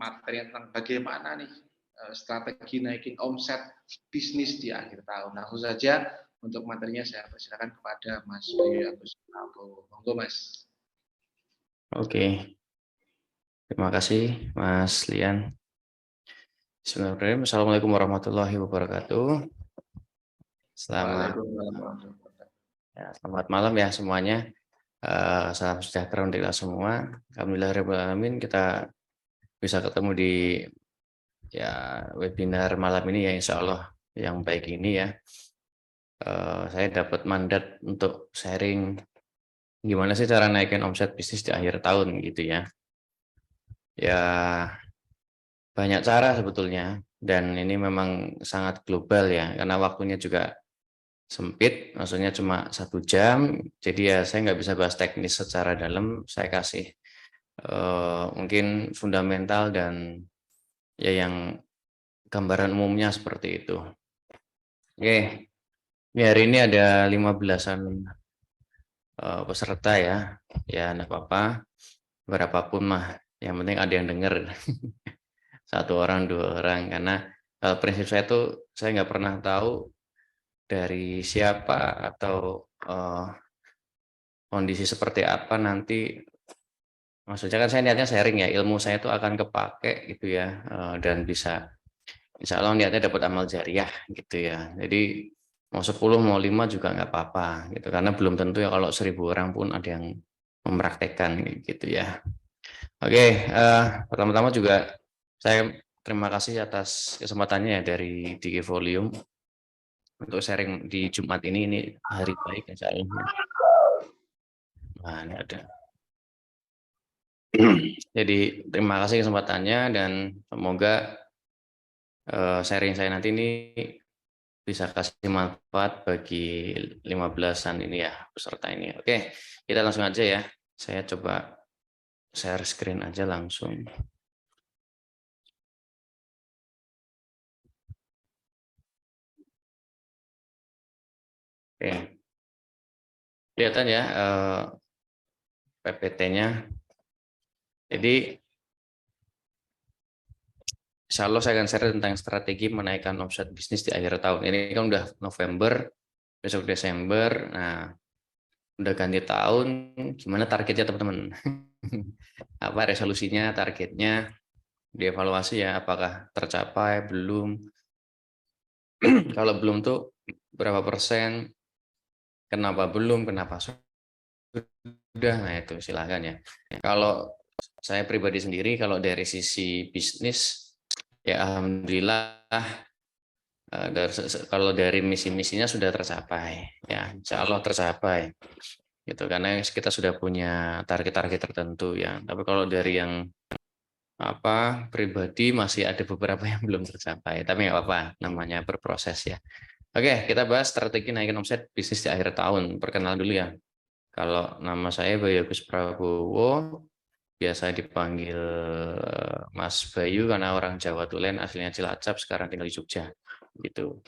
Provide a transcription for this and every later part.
materi tentang bagaimana nih strategi naikin omset bisnis di akhir tahun. Langsung saja untuk materinya saya persilakan kepada Mas Bayu Agus Prabowo. Monggo Mas. Oke, terima kasih Mas Lian. Bismillahirrahmanirrahim. Assalamualaikum warahmatullahi wabarakatuh. Selamat malam ya semuanya. Salam sejahtera untuk kita semua. Alhamdulillahirrahmanirrahim kita bisa ketemu di webinar malam ini ya, insya Allah yang baik ini ya. Saya dapat mandat untuk sharing gimana sih cara naikin omset bisnis di akhir tahun gitu ya. Ya banyak cara sebetulnya, dan ini memang sangat global ya, karena waktunya juga sempit, maksudnya cuma 1 jam, jadi ya saya nggak bisa bahas teknis secara dalam, saya kasih mungkin fundamental dan ya yang gambaran umumnya seperti itu. Oke, hari ini ada 15-an peserta ya, nggak apa-apa, berapapun mah, yang penting ada yang denger. 1 orang, 2 orang, karena prinsip saya tuh saya nggak pernah tahu dari siapa atau kondisi seperti apa nanti. Maksudnya kan saya niatnya sharing ya, ilmu saya itu akan kepake gitu ya, dan bisa insya Allah niatnya dapat amal jariah gitu ya. Jadi mau 10 mau 5 juga nggak apa-apa gitu, karena belum tentu ya kalau 1000 orang pun ada yang mempraktekkan gitu ya. Oke, pertama-tama juga saya terima kasih atas kesempatannya ya dari DG Volume untuk sharing di Jumat ini hari baik insya Allah. Nah, ini ada. Jadi terima kasih kesempatannya dan semoga sharing saya nanti ini bisa kasih manfaat bagi 15-an ini ya, peserta ini. Oke, kita langsung aja ya. Saya coba share screen aja langsung. Oke. Kelihatan ya PPT-nya. Jadi insya Allah saya akan share tentang strategi menaikkan omset bisnis di akhir tahun. Ini kan udah November, besok Desember. Nah, udah ganti tahun, gimana targetnya teman-teman? Apa resolusinya, targetnya, dievaluasi ya, apakah tercapai, belum? Kalau belum tuh berapa persen? Kenapa belum? Kenapa sudah? Nah itu silahkan ya. Kalau saya pribadi sendiri, kalau dari sisi bisnis, ya alhamdulillah kalau dari misi-misinya sudah tercapai, ya insya Allah tercapai, gitu. Karena kita sudah punya target-target tertentu ya. Tapi kalau dari yang pribadi masih ada beberapa yang belum tercapai. Tapi nggak apa-apa, namanya berproses ya. Oke, kita bahas strategi naikin omset bisnis di akhir tahun. Perkenalan dulu ya. Kalau nama saya Bayu Agus Prabowo, biasa dipanggil Mas Bayu karena orang Jawa Tulen, aslinya Cilacap, sekarang tinggal di Jogja. Gitu.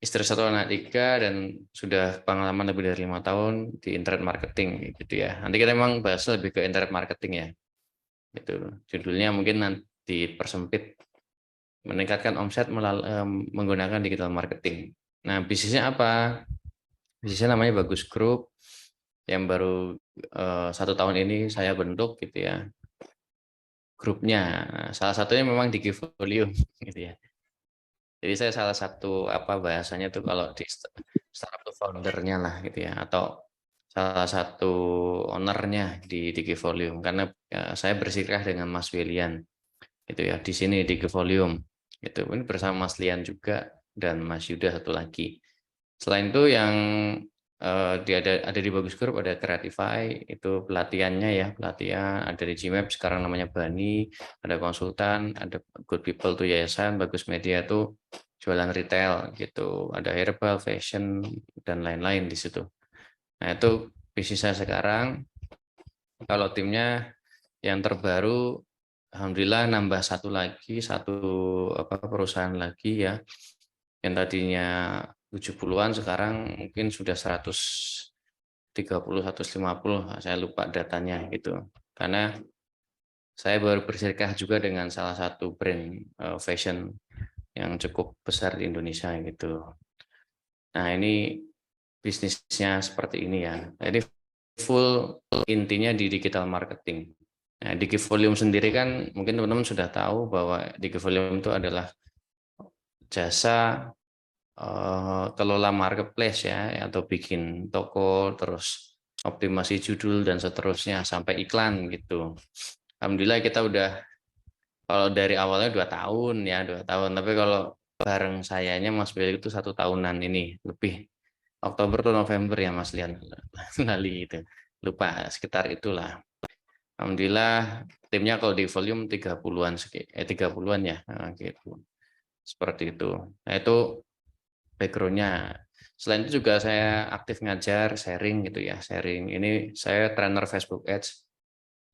Istri 1 anak 3 dan sudah pengalaman lebih dari 5 tahun di internet marketing gitu ya. Nanti kita memang bahas lebih ke internet marketing ya. Itu judulnya mungkin nanti persempit, meningkatkan omset menggunakan digital marketing. Nah, bisnisnya apa? Bisnisnya namanya Bagus Group yang baru 1 tahun ini saya bentuk gitu ya. Grupnya, salah satunya memang di Volume gitu ya. Jadi saya salah satu bahasanya tuh kalau di startup tuh foundernya lah gitu ya, atau salah satu ownernya di Volume, karena saya bersirah dengan Mas Willian gitu ya di sini di Volume gitu. Ini bersama Mas Lian juga dan Mas Yuda satu lagi. Selain itu yang ada di Bagus Group, ada Creatify, itu pelatihannya ya, pelatihan ada di Gmap sekarang namanya Bani, ada konsultan, ada Good People tuh yayasan, Bagus Media tuh jualan retail gitu, ada herbal, fashion dan lain-lain di situ. Nah, itu bisnis saya sekarang. Kalau timnya yang terbaru alhamdulillah nambah satu perusahaan lagi ya. Yang tadinya 70-an sekarang mungkin sudah 130, 150, saya lupa datanya gitu. Karena saya baru bersedekah juga dengan salah satu brand fashion yang cukup besar di Indonesia gitu. Nah, ini bisnisnya seperti ini ya. Jadi full intinya di digital marketing. Nah, Digivolume sendiri kan mungkin teman-teman sudah tahu bahwa Digivolume itu adalah jasa kelola marketplace ya, atau bikin toko, terus optimasi judul dan seterusnya sampai iklan gitu. Alhamdulillah kita udah, kalau dari awalnya 2 tahun ya, 2 tahun. Tapi kalau bareng sayanya Mas Beli itu 1 tahunan ini lebih. Oktober atau November ya Mas Lian lali itu, lupa sekitar itulah. Alhamdulillah timnya kalau di volume 30-an 30-an ya, gitu. Seperti itu. Nah, itu background-nya. Selain itu juga saya aktif ngajar, sharing gitu ya, sharing. Ini saya trainer Facebook Ads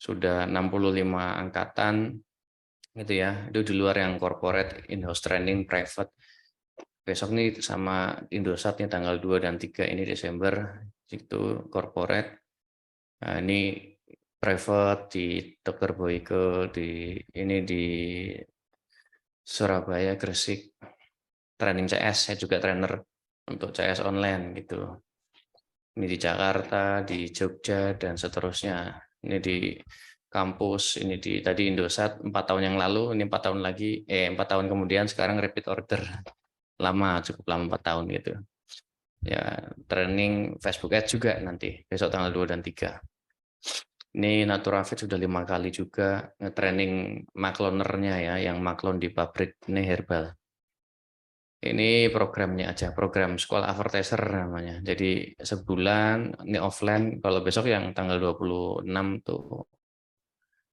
sudah 65 angkatan gitu ya. Itu di luar yang corporate, in-house training, private. Besok nih sama Indosat nih tanggal 2 dan 3 ini Desember itu corporate. Nah, ini private di Dr. Boyke di Surabaya, Gresik, training CS, saya juga trainer untuk CS online gitu. Ini di Jakarta, di Jogja dan seterusnya. Ini di kampus, ini di tadi Indosat 4 tahun yang lalu, ini 4 tahun lagi, 4 tahun kemudian sekarang repeat order. Lama, cukup lama 4 tahun gitu. Ya, training Facebook Ads juga nanti besok tanggal 2 dan 3. Ini Naturafit sudah 5 kali juga nge-training maklonernya ya, yang maklon di pabrik ini herbal. Ini programnya aja, program sekolah advertiser namanya. Jadi sebulan ini offline, kalau besok yang tanggal 26 tuh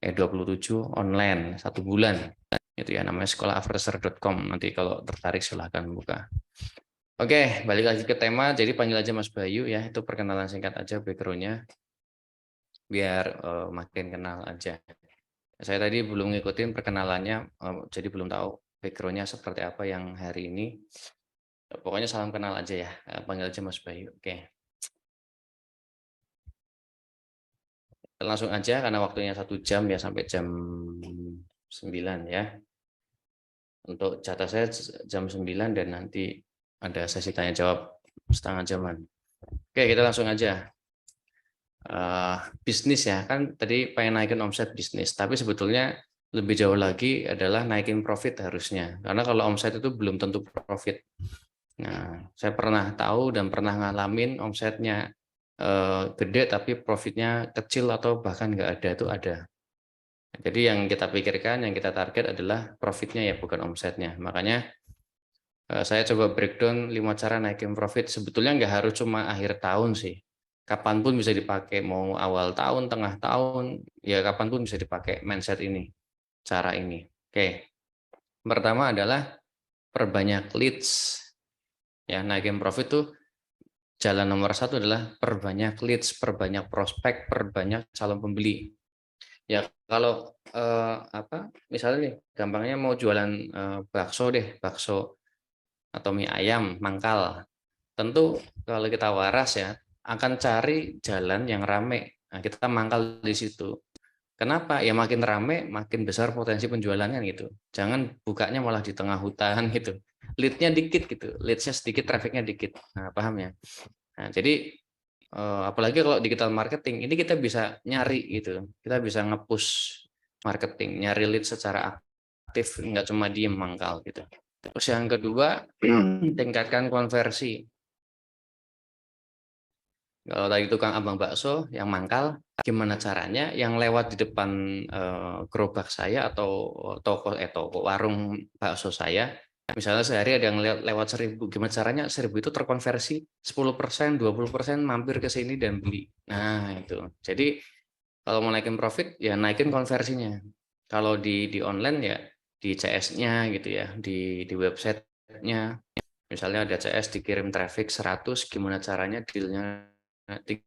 27 online 1 bulan. Itu ya namanya sekolahavertiser.com. Nanti kalau tertarik silahkan buka. Oke, balik lagi ke tema. Jadi panggil aja Mas Bayu ya, itu perkenalan singkat aja background-nya biar makin kenal aja. Saya tadi belum ngikutin perkenalannya, jadi belum tahu background-nya seperti apa yang hari ini. Pokoknya salam kenal aja ya, panggil aja Mas Bayu. Oke, langsung aja karena waktunya 1 jam ya sampai jam 9 ya. Untuk jatah saya jam 9 dan nanti ada sesi tanya jawab setengah jaman. Oke, kita langsung aja. Bisnis ya, kan tadi pengen naikin omset bisnis, tapi sebetulnya lebih jauh lagi adalah naikin profit harusnya. Karena kalau omset itu belum tentu profit. Nah, saya pernah tahu dan pernah ngalamin omsetnya gede tapi profitnya kecil atau bahkan nggak ada, itu ada. Jadi yang kita pikirkan, yang kita target adalah profitnya ya, bukan omsetnya. Makanya saya coba breakdown 5 cara naikin profit. Sebetulnya nggak harus cuma akhir tahun sih. Kapanpun bisa dipakai, mau awal tahun, tengah tahun, ya kapanpun bisa dipakai mindset ini, cara ini. Oke, pertama adalah perbanyak leads. Ya, naikin profit tuh jalan nomor 1 adalah perbanyak leads, perbanyak prospek, perbanyak calon pembeli. Ya kalau misalnya nih, gampangnya mau jualan bakso deh, bakso atau mie ayam, mangkal. Tentu kalau kita waras ya, akan cari jalan yang rame. Nah, kita mangkal di situ. Kenapa? Ya makin rame, makin besar potensi penjualannya gitu. Jangan bukanya malah di tengah hutan gitu. Lead-nya dikit gitu, leads-nya sedikit, traffic-nya dikit. Nah, paham ya? Nah, jadi apalagi kalau digital marketing, ini kita bisa nyari gitu. Kita bisa nge-push marketing, nyari lead secara aktif, nggak cuma diem mangkal gitu. Terus yang kedua, tingkatkan konversi. Kalau tadi tukang abang bakso yang mangkal, gimana caranya yang lewat di depan gerobak saya atau toko warung bakso saya, misalnya sehari ada yang lewat 1.000, gimana caranya 1.000 itu terkonversi 10%, 20% mampir ke sini dan beli. Nah itu. Jadi kalau mau naikin profit ya naikin konversinya. Kalau di online ya di CS-nya gitu ya, di website-nya. Misalnya ada CS dikirim traffic 100, gimana caranya dealnya 30.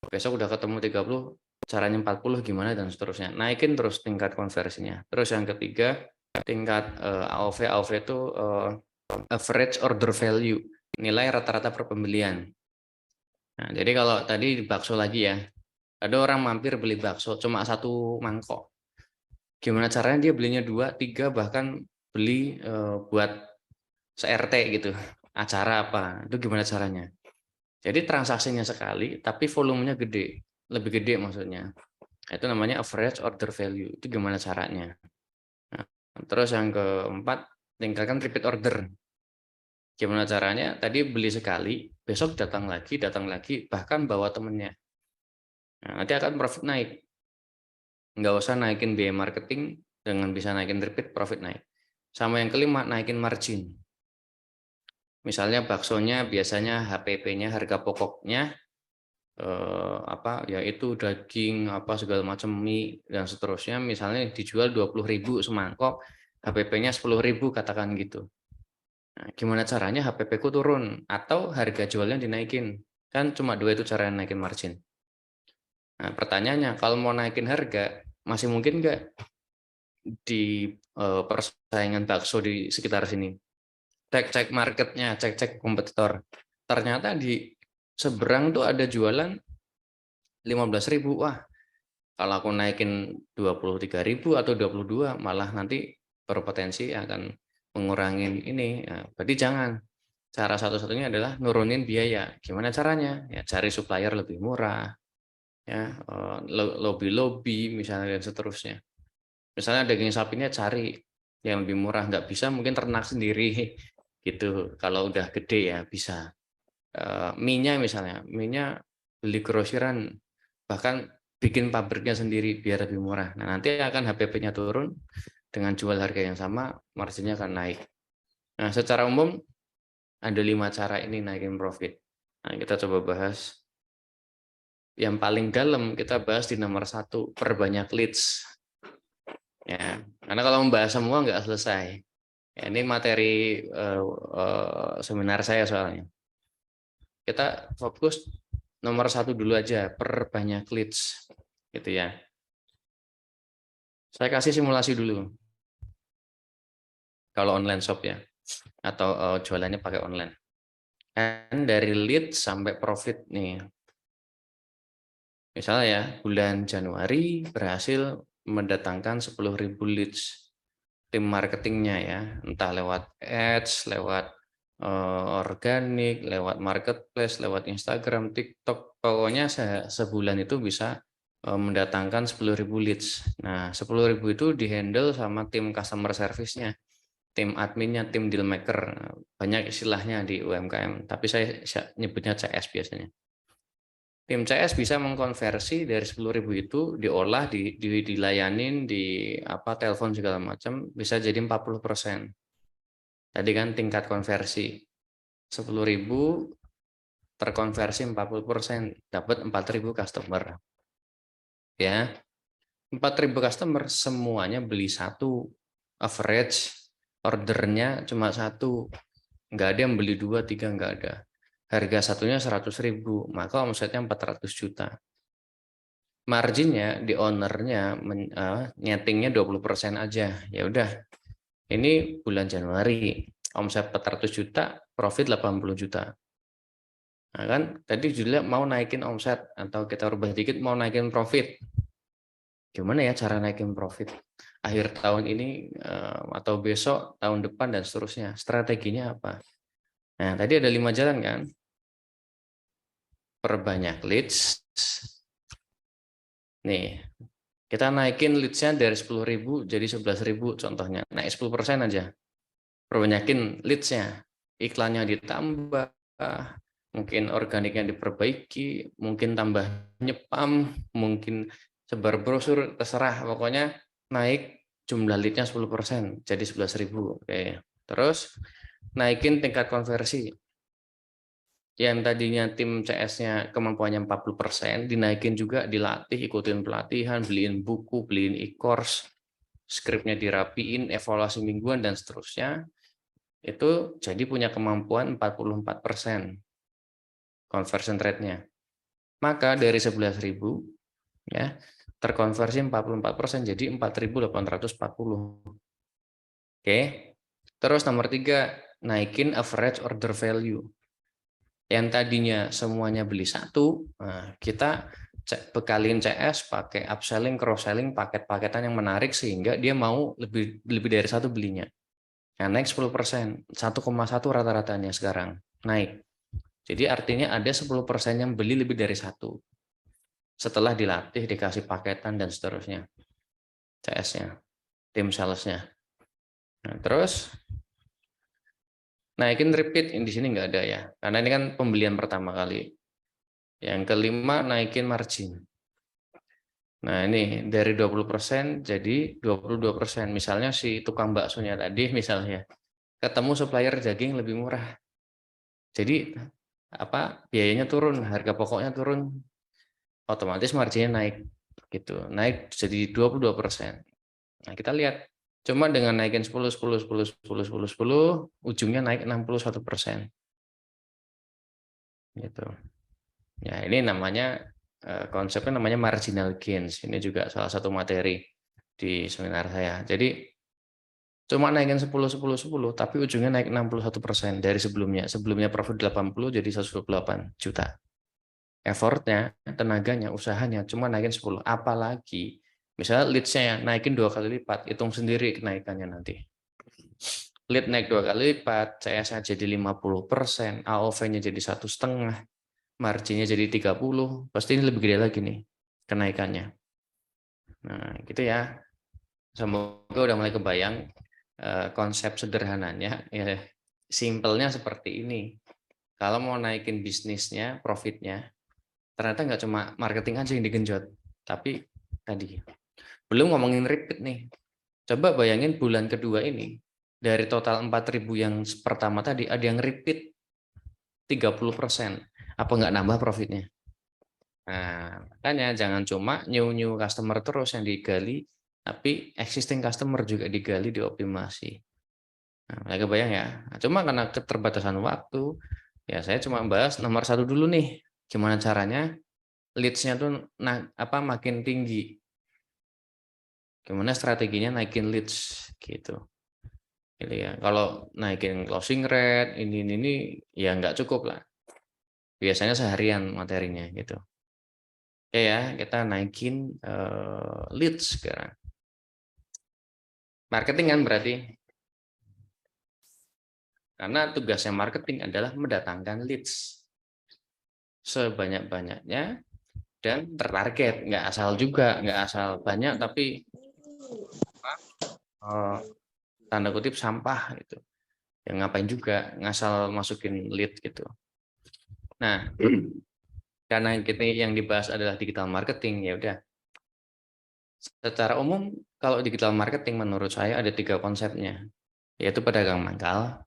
Besok udah ketemu 30, caranya 40 gimana dan seterusnya. Naikin terus tingkat konversinya. Terus yang ketiga, tingkat AOV. AOV itu average order value, nilai rata-rata per pembelian. Nah, jadi kalau tadi di bakso lagi ya, Ada orang mampir beli bakso cuma 1 mangkok. Gimana caranya dia belinya 2, 3, bahkan beli buat se-RT gitu, acara apa, itu gimana caranya? Jadi transaksinya sekali, tapi volumenya gede, lebih gede maksudnya. Itu namanya average order value. Itu gimana caranya? Nah, terus yang keempat, tingkatkan repeat order. Gimana caranya? Tadi beli sekali, besok datang lagi, bahkan bawa temennya. Nah, nanti akan profit naik. Nggak usah naikin biaya marketing, dengan bisa naikin repeat, profit naik. Sama yang kelima, naikin margin. Misalnya baksonya biasanya HPP-nya, harga pokoknya yaitu daging apa segala macam, mie dan seterusnya, misalnya dijual 20.000 semangkok, HPP-nya 10.000 katakan gitu. Nah, gimana caranya HPP-ku turun atau harga jualnya dinaikin? Kan cuma 2 itu cara naikin margin. Nah, pertanyaannya, kalau mau naikin harga, masih mungkin nggak di persaingan bakso di sekitar sini? Cek-cek marketnya, cek-cek kompetitor. Ternyata di seberang tuh ada jualan 15.000. Wah, kalau aku naikin 23.000 atau 22, malah nanti berpotensi akan mengurangi ini. Nah, berarti jangan. Cara satu-satunya adalah nurunin biaya. Gimana caranya? Ya cari supplier lebih murah, ya lobby-lobby misalnya dan seterusnya. Misalnya daging sapinya cari yang lebih murah, nggak bisa mungkin ternak sendiri gitu. Kalau udah gede ya bisa. Mie-nya misalnya, mie-nya beli grosiran, bahkan bikin pabriknya sendiri biar lebih murah. Nah, nanti akan HPP-nya turun, dengan jual harga yang sama, marginnya akan naik. Nah, secara umum ada 5 cara ini naikin profit. Nah, kita coba bahas. Yang paling dalam kita bahas di nomor 1, perbanyak leads. Ya, karena kalau membahas semua nggak selesai. Ya, ini materi seminar saya soalnya. Kita fokus nomor 1 dulu aja, perbanyak leads, gitu ya. Saya kasih simulasi dulu. Kalau online shop ya, atau jualannya pakai online. Kan dari lead sampai profit nih. Misalnya ya, bulan Januari berhasil mendatangkan 10.000 leads. Tim marketingnya ya, entah lewat ads, lewat organik, lewat marketplace, lewat Instagram, TikTok, pokoknya sebulan itu bisa mendatangkan 10.000 leads. Nah, 10.000 itu dihandle sama tim customer service-nya, tim adminnya, tim deal maker. Banyak istilahnya di UMKM, tapi saya nyebutnya CS biasanya. Tim CS bisa mengkonversi dari 10.000 itu diolah, dilayanin, di telepon segala macam, bisa jadi 40%. Tadi kan tingkat konversi 10.000 terkonversi 40%, dapat 4.000 customer. Ya, 4.000 customer semuanya beli 1, average ordernya cuma 1, nggak ada yang beli 2, 3, nggak ada. Harga satunya 100.000, maka omsetnya 400 juta. Marginnya di ownernya nyetingnya 20% aja. Ya udah, ini bulan Januari omset 400 juta, profit 80 juta. Nah kan tadi judulnya mau naikin omset, atau kita rubah dikit mau naikin profit. Gimana ya cara naikin profit akhir tahun ini atau besok, tahun depan dan seterusnya? Strateginya apa? Nah, tadi ada 5 jalan kan? Perbanyak leads. Nih, kita naikin leads-nya dari 10.000 jadi 11.000 contohnya. Naik 10% aja. Perbanyakin leads-nya. Iklannya ditambah, mungkin organiknya diperbaiki, mungkin tambah nyepam, mungkin sebar brosur, terserah. Pokoknya naik jumlah lead-nya 10%, jadi 11.000. Oke. Terus naikin tingkat konversi. Yang tadinya tim CS-nya kemampuannya 40%, dinaikin juga, dilatih, ikutin pelatihan, beliin buku, beliin e-course, skripnya dirapiin, evaluasi mingguan, dan seterusnya. Itu jadi punya kemampuan 44% conversion rate-nya. Maka dari 11.000 ya, terkonversi 44%, jadi 4.840. Oke. Terus nomor 3, naikin average order value. Yang tadinya semuanya beli 1, nah kita bekalin CS, pakai upselling, cross-selling, paket-paketan yang menarik sehingga dia mau lebih dari satu belinya. Yang naik 10%, 1,1 rata-ratanya sekarang naik. Jadi artinya ada 10% yang beli lebih dari satu. Setelah dilatih, dikasih paketan dan seterusnya. CS-nya, tim sales-nya. Nah, terus naikin repeat, di sini nggak ada ya. Karena ini kan pembelian pertama kali. Yang kelima, naikin margin. Nah, ini dari 20% jadi 22%. Misalnya si tukang baksonya tadi misalnya ketemu supplier daging lebih murah. Jadi biayanya turun, harga pokoknya turun, otomatis marginnya naik gitu. Naik jadi 22%. Nah, kita lihat cuma dengan naikin 10, 10, 10, 10, 10, 10, ujungnya naik 61%. Gitu. Ya, ini namanya konsepnya namanya marginal gains. Ini juga salah satu materi di seminar saya. Jadi cuma naikin 10, 10, 10, tapi ujungnya naik 61% dari sebelumnya. Sebelumnya profit 80 jadi 128 juta. Effortnya, tenaganya, usahanya cuma naikin 10. Apalagi misalnya leads-nya naikin 2 kali lipat, hitung sendiri kenaikannya nanti. Lead naik 2 kali lipat, CS-nya jadi 50%, AOV-nya jadi 1,5, marginnya jadi 30, pasti ini lebih gede lagi nih kenaikannya. Nah, gitu ya. Semoga udah mulai kebayang konsep sederhananya, ya simpelnya seperti ini. Kalau mau naikin bisnisnya, profitnya, ternyata nggak cuma marketing aja yang digenjot, tapi tadi belum ngomongin repeat nih. Coba bayangin bulan kedua ini dari total 4.000 yang pertama tadi ada yang repeat 30%. Apa nggak nambah profitnya? Nah, makanya jangan cuma new customer terus yang digali, tapi existing customer juga digali, dioptimasi. Nah, mulai kebayang ya. Nah, cuma karena keterbatasan waktu, ya saya cuma bahas nomor satu dulu nih. Gimana caranya leads-nya tuh makin tinggi. Gimana strateginya naikin leads gitu. Gitu ya. Kalau naikin closing rate ini ya nggak cukup lah. Biasanya seharian materinya gitu. Oke ya, kita naikin leads sekarang. Marketing kan berarti. Karena tugasnya marketing adalah mendatangkan leads sebanyak-banyaknya dan tertarget. Nggak asal juga, nggak asal banyak tapi tanda kutip sampah gitu. Yang ngapain juga ngasal masukin lead gitu. Nah, karena kita yang dibahas adalah digital marketing, ya udah. Secara umum kalau digital marketing menurut saya ada 3 konsepnya, yaitu pedagang mangkal,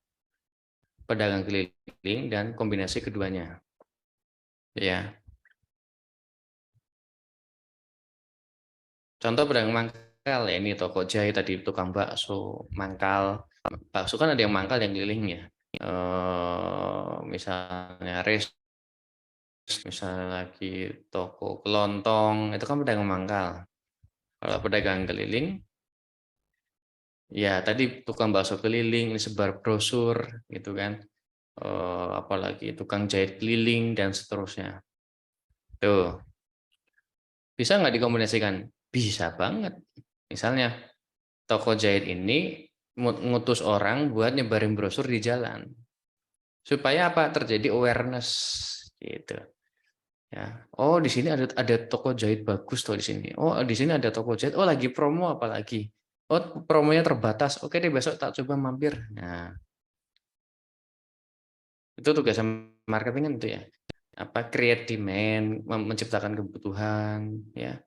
pedagang keliling, dan kombinasi keduanya. Ya. Contoh pedagang mangkal ya ini toko jahe tadi, tukang bakso, mangkal. Bakso kan ada yang mangkal yang keliling ya. Misalnya misalnya lagi toko kelontong, itu kan pedagang mangkal. Kalau pedagang keliling, ya tadi tukang bakso keliling, ini sebar brosur, gitu kan. Apalagi tukang jahit keliling dan seterusnya. Tuh, bisa nggak dikombinasikan? Bisa banget. Misalnya toko jahit ini ngutus orang buat nyebarin brosur di jalan, supaya apa? Terjadi awareness, gitu. Ya, oh di sini ada toko jahit bagus tuh di sini. Oh di sini ada toko jahit. Oh lagi promo apalagi. Oh promonya terbatas. Oke deh besok tak coba mampir. Nah itu tugas marketing kan itu ya. Create demand, menciptakan kebutuhan, ya,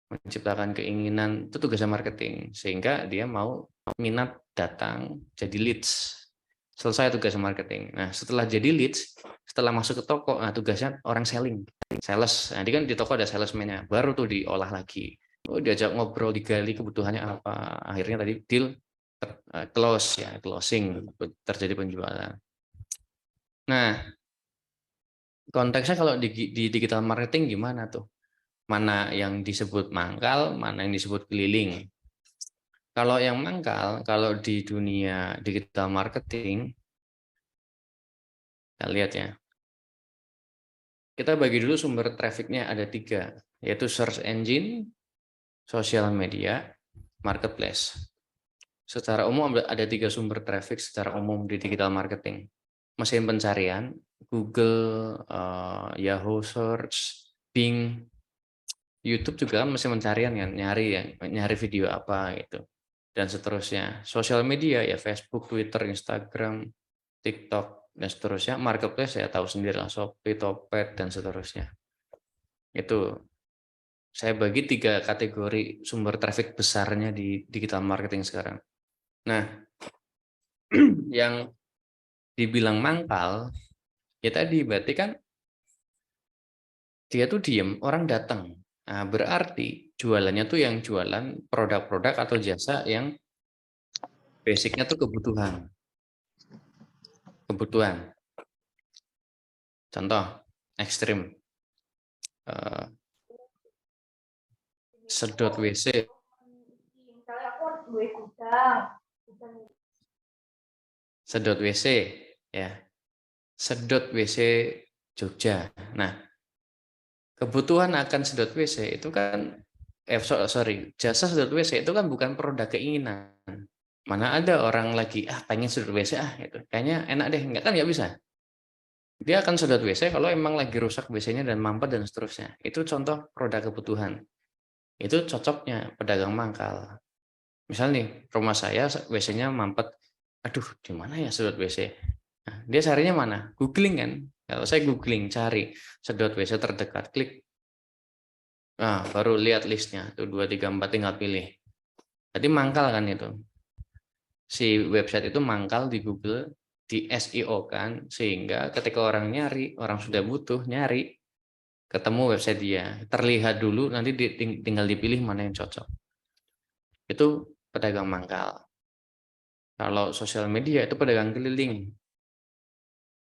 menciptakan keinginan itu tugasnya marketing sehingga dia mau minat datang jadi leads. Selesai tugas marketing. Nah, setelah jadi leads, setelah masuk ke toko, nah tugasnya orang selling, sales. Nah, kan di toko ada salesman-nya, baru tuh diolah lagi. Oh, diajak ngobrol, digali kebutuhannya apa. Akhirnya tadi deal close ya, closing, terjadi penjualan. Nah, konteksnya kalau di digital marketing gimana tuh? Mana yang disebut mangkal, mana yang disebut keliling. Kalau yang mangkal, kalau di dunia digital marketing, kita lihat ya. kita bagi dulu sumber trafficnya ada 3, yaitu search engine, sosial media, marketplace. Secara umum ada 3 sumber traffic secara umum di digital marketing. Mesin pencarian, Google, Yahoo Search, Bing, YouTube juga mesin pencarian kan, nyari video apa gitu, dan seterusnya. Sosial media ya Facebook, Twitter, Instagram, TikTok, dan seterusnya. Marketplace ya tahu sendiri lah, Shopee, Tokped, dan seterusnya. Itu saya bagi 3 kategori sumber traffic besarnya di digital marketing sekarang. Nah, yang dibilang mangkal, ya tadi berarti kan dia tuh diem, orang datang. Nah, berarti jualannya tuh yang jualan produk-produk atau jasa yang basicnya tuh kebutuhan. Contoh ekstrim, sedot WC, ya, sedot WC Jogja. Nah, kebutuhan akan sedot WC itu kan, jasa sedot WC itu kan bukan produk keinginan. Mana ada orang lagi pengen sedot WC gitu, kayaknya enak deh, enggak kan, nggak bisa. Dia akan sedot WC kalau emang lagi rusak WC-nya dan mampet dan seterusnya. Itu contoh produk kebutuhan. Itu cocoknya pedagang mangkal. Misalnya nih, rumah saya WC-nya mampet, aduh di mana ya sedot WC? Nah, dia carinya mana? Googling kan. Kalau saya googling, cari sedot WC terdekat, klik. Nah, baru lihat listnya, tuh 2, 3, 4, tinggal pilih. Jadi mangkal kan itu. Si website itu mangkal di Google, di SEO kan, sehingga ketika orang nyari, orang sudah butuh nyari, ketemu website dia, terlihat dulu, nanti tinggal dipilih mana yang cocok. Itu pedagang mangkal. Kalau sosial media itu pedagang keliling.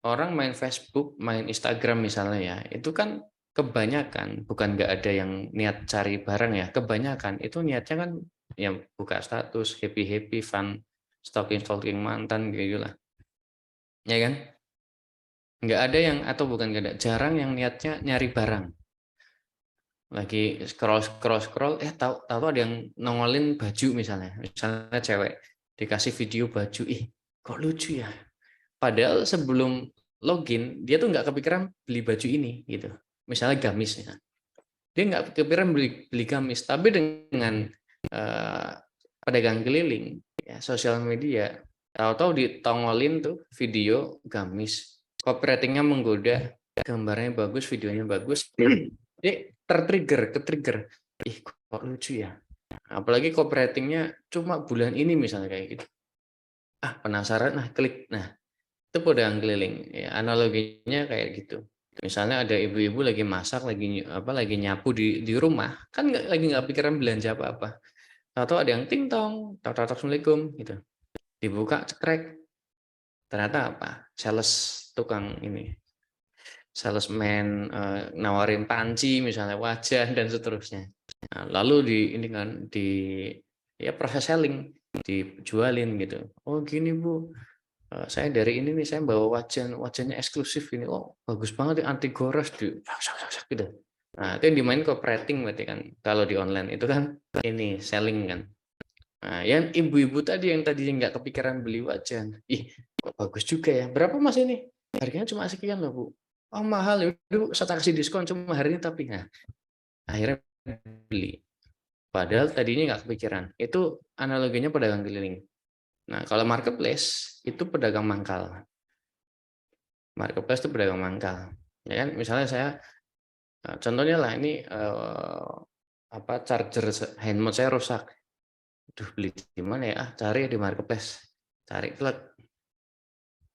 Orang main Facebook, main Instagram misalnya ya, itu kan kebanyakan, bukan nggak ada yang niat cari barang ya, kebanyakan itu niatnya kan ya buka status, happy-happy, fun, stalking mantan gitu lah. Ya kan? Nggak ada yang, atau bukan nggak ada, jarang yang niatnya nyari barang. Lagi scroll, tahu ada yang nongolin baju misalnya cewek dikasih video baju, kok lucu ya. Padahal sebelum login dia tuh nggak kepikiran beli baju ini gitu. Misalnya gamis ya. Dia nggak kepikiran beli gamis, tapi dengan pedagang keliling ya, sosial media, tahu-tahu ditongolin tuh video gamis, copywriting-nya menggoda, gambarnya bagus, videonya bagus, dia ke-trigger, kok lucu ya. Apalagi copywriting-nya cuma bulan ini misalnya kayak gitu. Penasaran, klik. Nah, itu pedagang keliling. Ya, analoginya kayak gitu. Misalnya ada ibu-ibu lagi masak, lagi nyapu di rumah, kan nggak pikiran belanja apa-apa. Tahu ada yang ting tong, assalamualaikum gitu. Dibuka, cekrek. Ternyata apa? Tukang ini. Salesman nawarin panci misalnya, wajan dan seterusnya. Nah, lalu proses selling, dijualin gitu. Oh gini Bu, saya dari ini nih, saya bawa wajannya eksklusif ini. Oh bagus banget, anti gores gitu. Nah itu yang dimain copywriting berarti kan. Kalau di online itu kan ini selling kan. Nah, yang ibu-ibu tadi yang tadinya nggak kepikiran beli wajan, kok bagus juga ya. Berapa Mas ini? Harganya cuma sekian loh Bu. Oh mahal ya, saya kasih diskon cuma hari ini tapi akhirnya beli. Padahal tadinya nggak kepikiran. Itu analoginya pedagang keliling. Nah kalau marketplace itu pedagang mangkal. Marketplace itu pedagang mangkal. Ya kan, misalnya saya contohnya lah ini charger handphone saya rusak. Beli di mana ya? Cari di marketplace. Cari klik.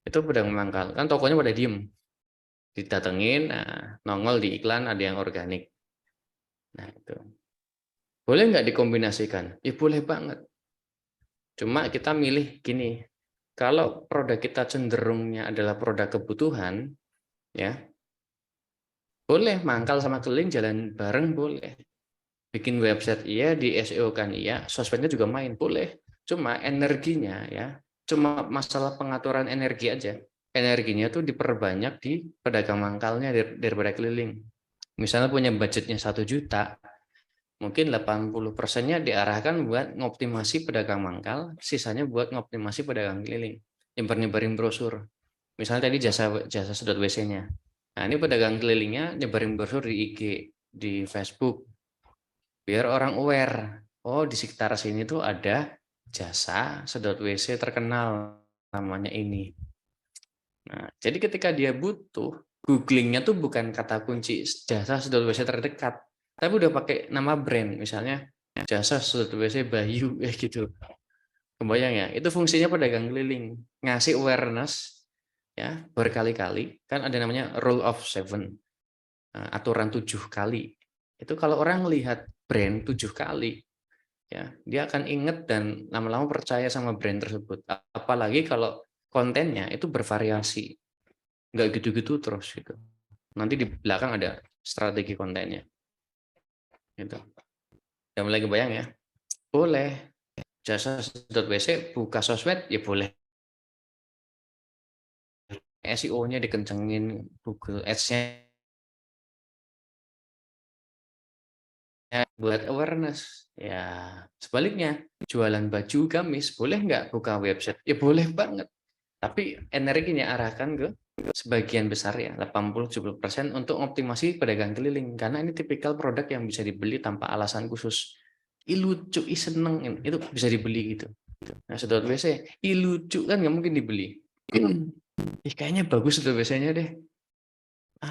Itu pedagang mangkal. Kan tokonya pada diem. Didatengin, nongol di iklan ada yang organik. Nah, itu. Boleh nggak dikombinasikan? Ya boleh banget. Cuma kita milih gini. Kalau produk kita cenderungnya adalah produk kebutuhan, ya boleh mangkal sama keliling jalan bareng boleh. Bikin website iya, di SEO kan iya, sosmednya juga main boleh. Cuma energinya ya, cuma masalah pengaturan energi aja. energinya tuh diperbanyak di pedagang mangkalnya daripada keliling. Misalnya punya budgetnya 1 juta, mungkin 80%-nya diarahkan buat ngoptimasi pedagang mangkal, sisanya buat ngoptimasi pedagang keliling. Nyebar-nyebarin brosur. Misalnya tadi jasa sedot WC-nya. Nah, ini pedagang kelilingnya nyebarin brosur di IG, di Facebook. Biar orang aware. Oh, di sekitar sini tuh ada jasa sedot WC terkenal namanya ini. Nah, jadi ketika dia butuh, googlingnya tuh bukan kata kunci jasa sedot WC terdekat, tapi udah pakai nama brand, misalnya jasa sedot WC Bayu, gitu. Kebayang ya? Itu fungsinya pedagang keliling, ngasih awareness ya berkali-kali. Kan ada namanya rule of 7, aturan 7 kali. Itu kalau orang lihat brand 7 kali, ya dia akan inget dan lama-lama percaya sama brand tersebut. Apalagi kalau kontennya itu bervariasi, nggak gitu-gitu terus gitu. Nanti di belakang ada strategi kontennya. Gitu. Udah mulai kebayang ya? Boleh. Jasa .wc buka sosmed ya boleh. SEO-nya dikencengin, Google Ads-nya buat awareness. Ya, sebaliknya, jualan baju gamis, boleh nggak buka website? Ya boleh banget. Tapi energinya arahkan ke sebagian besar ya, 80-70% untuk optimasi pedagang keliling. Karena ini tipikal produk yang bisa dibeli tanpa alasan khusus. Lucu, seneng, itu bisa dibeli gitu. Nah, sedot WC, lucu kan nggak mungkin dibeli. Kayaknya bagus sedot WC-nya deh.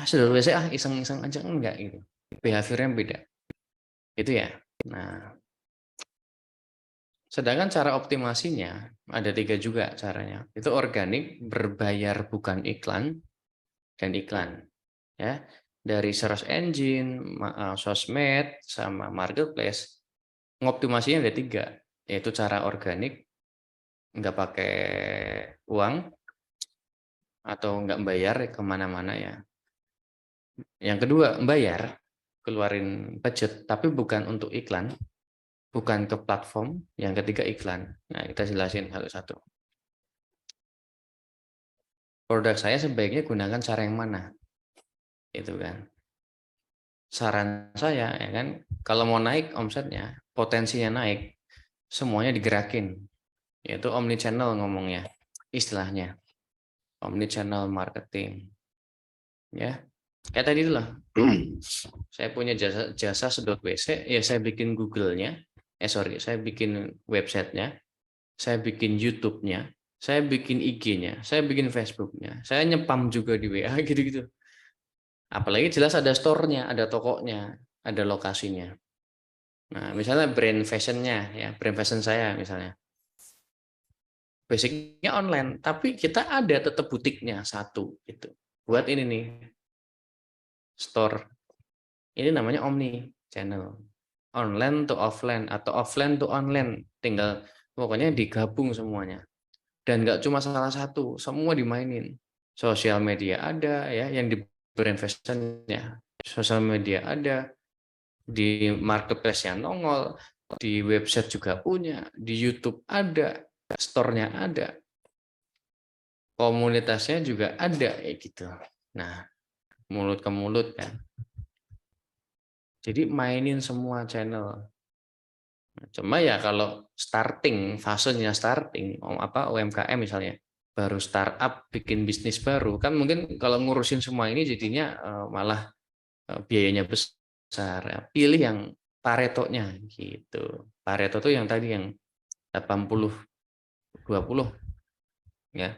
Sedot WC iseng-iseng aja enggak gitu. Behaviornya beda. Itu ya. Nah, sedangkan cara optimasinya ada 3 juga caranya. Itu organik, berbayar bukan iklan, dan iklan. Ya, dari search engine, sosmed, sama marketplace, ngoptimasinya ada 3, yaitu cara organik, nggak pakai uang, atau nggak bayar kemana-mana ya. Yang kedua, bayar, keluarin budget, tapi bukan untuk iklan, bukan ke platform. Yang ketiga, iklan. Nah, kita jelasin satu-satu. Produk saya sebaiknya gunakan cara yang mana? Itu kan. Saran saya ya kan, kalau mau naik omsetnya, potensinya naik, semuanya digerakin. Yaitu omnichannel ngomongnya, istilahnya. Omnichannel marketing. Ya. Kayak tadi itulah. Saya punya jasa sedot WC, ya saya bikin Google-nya. Saya bikin websitenya, saya bikin YouTube-nya, saya bikin IG-nya, saya bikin Facebook-nya, saya nyepam juga di WA gitu-gitu. Apalagi jelas ada store-nya, ada tokonya, ada lokasinya. Nah, misalnya brand fashion-nya, ya brand fashion saya misalnya. Basicnya online, tapi kita ada tetap butiknya satu gitu. Buat ini nih, store. Ini namanya omni channel. Online to offline atau offline to online. Tinggal pokoknya digabung semuanya. Dan nggak cuma salah satu, semua dimainin. Sosial media ada ya, yang di brand fashion-nya. Sosial media ada, di marketplace yang nongol, di website juga punya, di YouTube ada, store-nya ada, komunitasnya juga ada kayak gitu. Nah, mulut ke mulut kan. Jadi mainin semua channel. Cuma ya kalau fasenya starting, UMKM misalnya, baru startup bikin bisnis baru, kan mungkin kalau ngurusin semua ini jadinya malah biayanya besar. Ya. Pilih yang Pareto-nya gitu. Pareto tuh yang tadi yang 80-20 ya.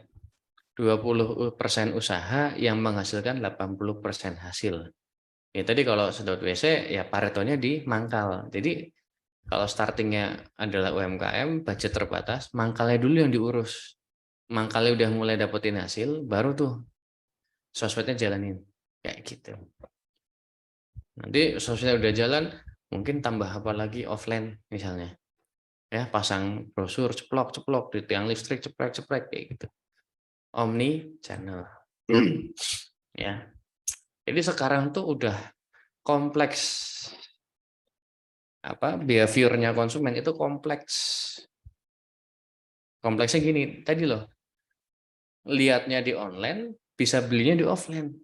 20% usaha yang menghasilkan 80% hasil. Ya tadi kalau sedot WC ya Paretonya di mangkal. Jadi kalau startingnya adalah UMKM, budget terbatas, mangkalnya dulu yang diurus. Mangkalnya udah mulai dapetin hasil, baru tuh sosmednya jalanin. Kayak gitu. Nanti sosmednya udah jalan, mungkin tambah apa lagi offline misalnya. Ya, pasang brosur, ceplok-ceplok, di tiang listrik, ceprek-ceprek, kayak gitu. Omni channel. Ya. Jadi sekarang tuh udah kompleks. Behaviornya konsumen itu kompleks. Kompleksnya gini, tadi loh. lihatnya di online, bisa belinya di offline.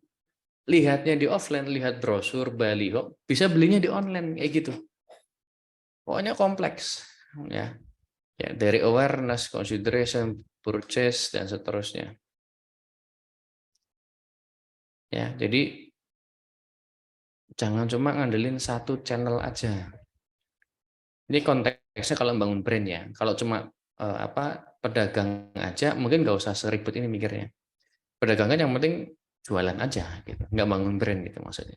Lihatnya di offline, lihat brosur, baliho, bisa belinya di online, kayak gitu. Pokoknya kompleks, ya. Ya, dari awareness, consideration, purchase, dan seterusnya. Ya, jadi jangan cuma ngandelin satu channel aja. Ini konteksnya kalau bangun brand ya. Kalau cuma pedagang aja, mungkin nggak usah seribut ini mikirnya. Pedagang kan yang penting jualan aja, gitu. Nggak bangun brand gitu maksudnya.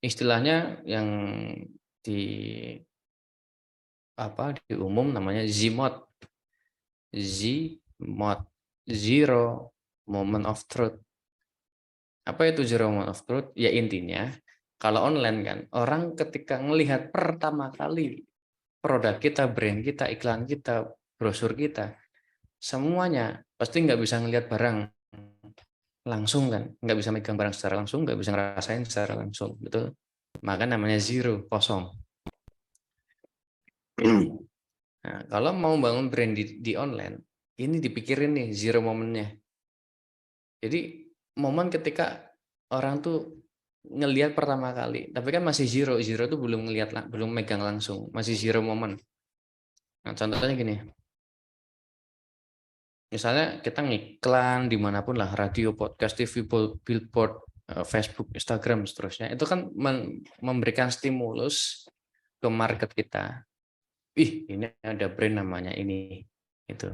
Istilahnya yang di di umum namanya ZMOT. ZMOT, Zero Moment of Truth. Apa itu Zero Moment of Truth? Ya intinya, kalau online kan, orang ketika melihat pertama kali produk kita, brand kita, iklan kita, brosur kita, semuanya pasti nggak bisa ngelihat barang langsung kan, nggak bisa megang barang secara langsung, nggak bisa ngerasain secara langsung, betul? Maka namanya zero, kosong. Nah, kalau mau bangun brand di online, ini dipikirin nih zero momennya. Jadi momen ketika orang tuh ngelihat pertama kali, tapi kan masih zero tuh belum ngelihat, belum megang langsung, masih zero momen. Nah, contohnya gini, misalnya kita ngiklan dimanapun lah, radio, podcast, TV, billboard, Facebook, Instagram, seterusnya, itu kan memberikan stimulus ke market kita. Ih, ini ada brand namanya ini, itu.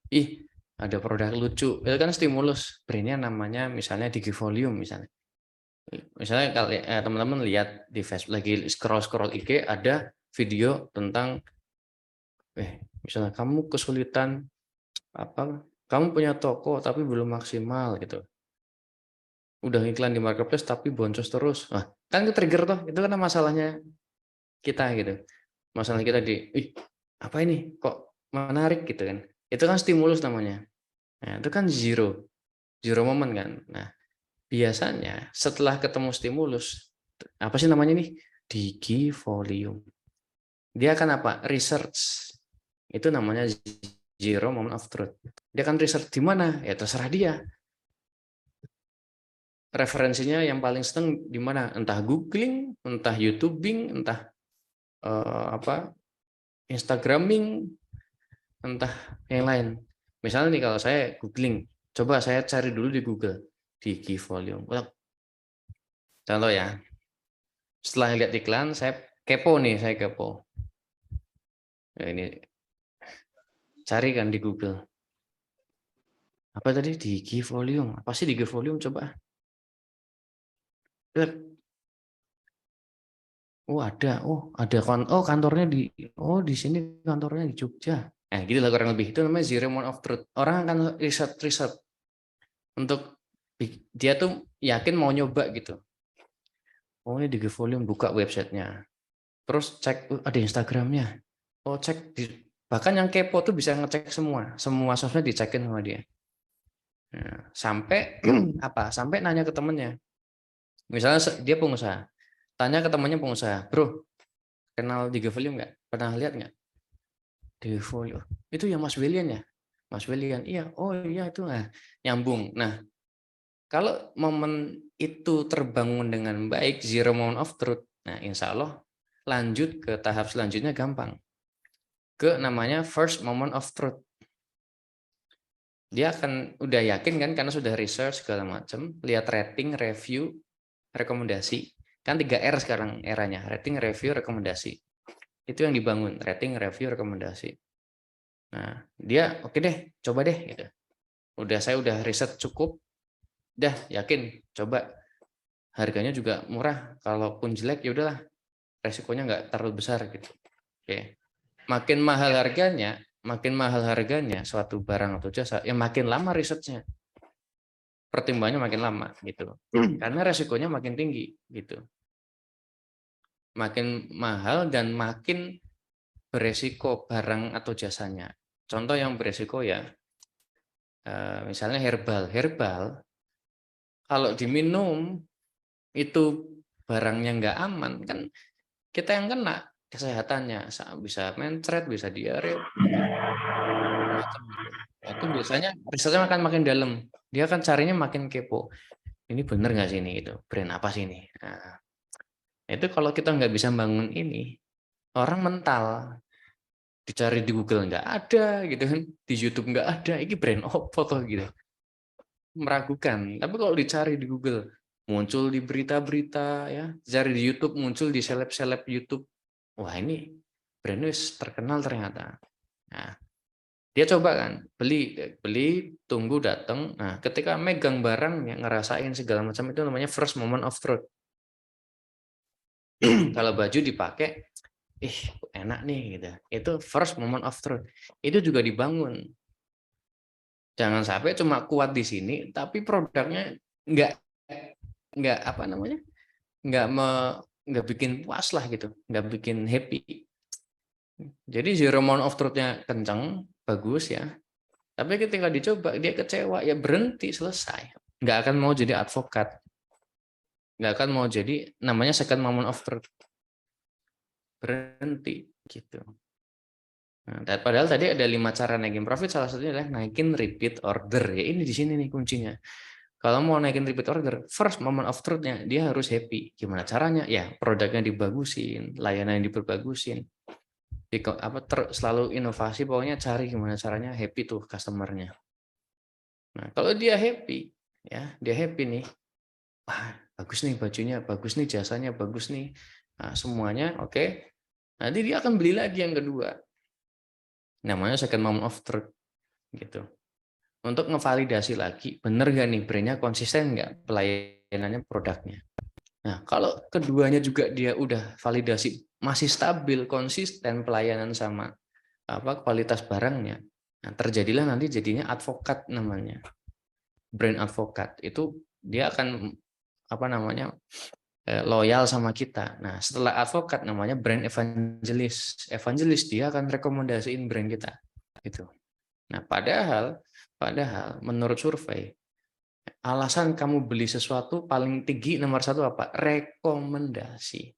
Ih, ada produk lucu, itu kan stimulus. Brandnya namanya misalnya Digivolume misalnya. Misalnya kalau teman-teman lihat di Facebook lagi scroll IG, ada video tentang misalnya kamu kesulitan kamu punya toko tapi belum maksimal gitu. Udah iklan di marketplace tapi boncos terus. Nah, kan itu trigger toh, itu kan masalahnya kita gitu. Masalah kita apa ini kok menarik gitu kan. Itu kan stimulus namanya. Nah, itu kan zero moment kan. Nah, biasanya setelah ketemu stimulus, apa sih namanya nih? Digivolume. Dia akan apa? Research. Itu namanya zero moment of truth. Dia akan research di mana? Ya terserah dia. Referensinya yang paling seneng di mana? Entah googling, entah youtubing, entah instagraming, entah yang lain. Misalnya nih kalau saya googling, coba saya cari dulu di Google Digivolume. Contoh ya, setelah lihat iklan, saya kepo. Nah, ini cari kan di Google. Apa tadi? Digivolume. Apa sih Digivolume? Coba. Oh ada, kantornya di sini kantornya di Jogja. Gitu lah kurang lebih. Itu namanya zero moment of truth. Orang akan riset untuk dia tuh yakin mau nyoba gitu. Oh ini Digivolume, buka websitenya. Terus cek ada Instagramnya. Oh cek bahkan yang kepo tuh bisa ngecek semua sosmed dicekin sama dia. Nah, sampai sampai nanya ke temennya. Misalnya dia pengusaha, tanya ke temannya pengusaha, bro, kenal Digivolume nggak? Pernah lihat nggak? Digivolume itu ya Mas William ya? Mas William, iya. Oh iya itu nyambung. Nah, kalau momen itu terbangun dengan baik, zero moment of truth, nah insya Allah lanjut ke tahap selanjutnya gampang. Ke namanya first moment of truth. Dia akan udah yakin kan karena sudah research segala macam, lihat rating, review, rekomendasi. Kan 3R sekarang eranya, rating, review, rekomendasi. Itu yang dibangun, rating, review, rekomendasi. Nah, dia oke deh, coba deh gitu. Saya udah riset cukup, dah yakin, coba. Harganya juga murah, kalaupun jelek ya udahlah, resikonya nggak terlalu besar gitu. Oke. Makin mahal harganya suatu barang atau jasa, ya makin lama risetnya. Pertimbangannya makin lama gitu. Karena resikonya makin tinggi gitu. Makin mahal dan makin beresiko barang atau jasanya. Contoh yang beresiko ya, misalnya herbal. Herbal kalau diminum itu barangnya nggak aman kan kita yang kena. kesehatannya, bisa mencret, bisa diare, macam gitu. Nah, itu biasanya risetnya akan makin dalam. Dia akan carinya makin kepo. Ini bener nggak sih ini gitu? Brand apa sih ini? Nah, itu kalau kita nggak bisa bangun ini, orang mental. Dicari di Google nggak ada gitu kan, di YouTube nggak ada. Ini brand apa toh gitu? Meragukan. Tapi kalau dicari di Google, muncul di berita-berita ya, cari di YouTube muncul di seleb-seleb YouTube. Wah ini brand terkenal ternyata. Nah, dia coba kan, beli, tunggu datang. Nah, ketika megang barang yang ngerasain segala macam itu namanya first moment of truth. Kalau baju dipakai, enak nih gitu. Itu first moment of truth. Itu juga dibangun. Jangan sampai cuma kuat di sini, tapi produknya nggak nggak apa namanya nggak me, nggak bikin puas lah gitu, nggak bikin happy. Jadi zero moment of truth-nya kenceng, bagus ya. Tapi ketika dicoba dia kecewa, ya berhenti, selesai. Nggak akan mau jadi advokat, nggak akan mau jadi namanya second moment of truth, berhenti gitu. Nah, padahal tadi ada 5 cara naikin profit, salah satunya adalah naikin repeat order. Ya ini di sini nih kuncinya. Kalau mau naikin repeat order, first moment of truth-nya dia harus happy. Gimana caranya? Ya produknya dibagusin, layanan diperbagusin. Selalu inovasi, pokoknya cari gimana caranya happy tuh customer-nya. Nah, kalau dia happy, ya dia happy nih. Wah, bagus nih bajunya, bagus nih jasanya, bagus nih. Nah, semuanya oke. Nanti dia akan beli lagi yang kedua. Namanya second moment of truth gitu. Untuk ngevalidasi lagi, bener nggak nih brandnya konsisten nggak pelayanannya, produknya. Nah, kalau keduanya juga dia udah validasi masih stabil, konsisten pelayanan sama kualitas barangnya, nah, terjadilah nanti jadinya advokat namanya, brand advokat. Itu dia akan loyal sama kita. Nah, setelah advokat namanya brand evangelist. Evangelist dia akan rekomendasiin brand kita. Gitu. Nah, padahal menurut survei, alasan kamu beli sesuatu paling tinggi nomor 1 apa? Rekomendasi.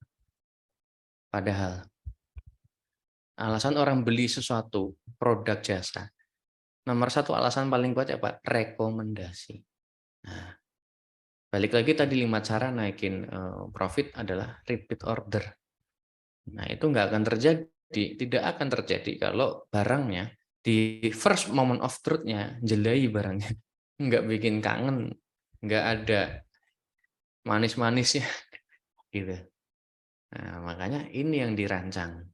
Padahal alasan orang beli sesuatu, produk jasa, nomor 1 alasan paling kuat apa? Rekomendasi. Nah, balik lagi tadi 5 cara naikin profit adalah repeat order. Nah, itu nggak akan terjadi, tidak akan terjadi kalau barangnya di first moment of truth-nya jelai barangnya, nggak bikin kangen, nggak ada manis-manisnya gitu. Nah, makanya ini yang dirancang.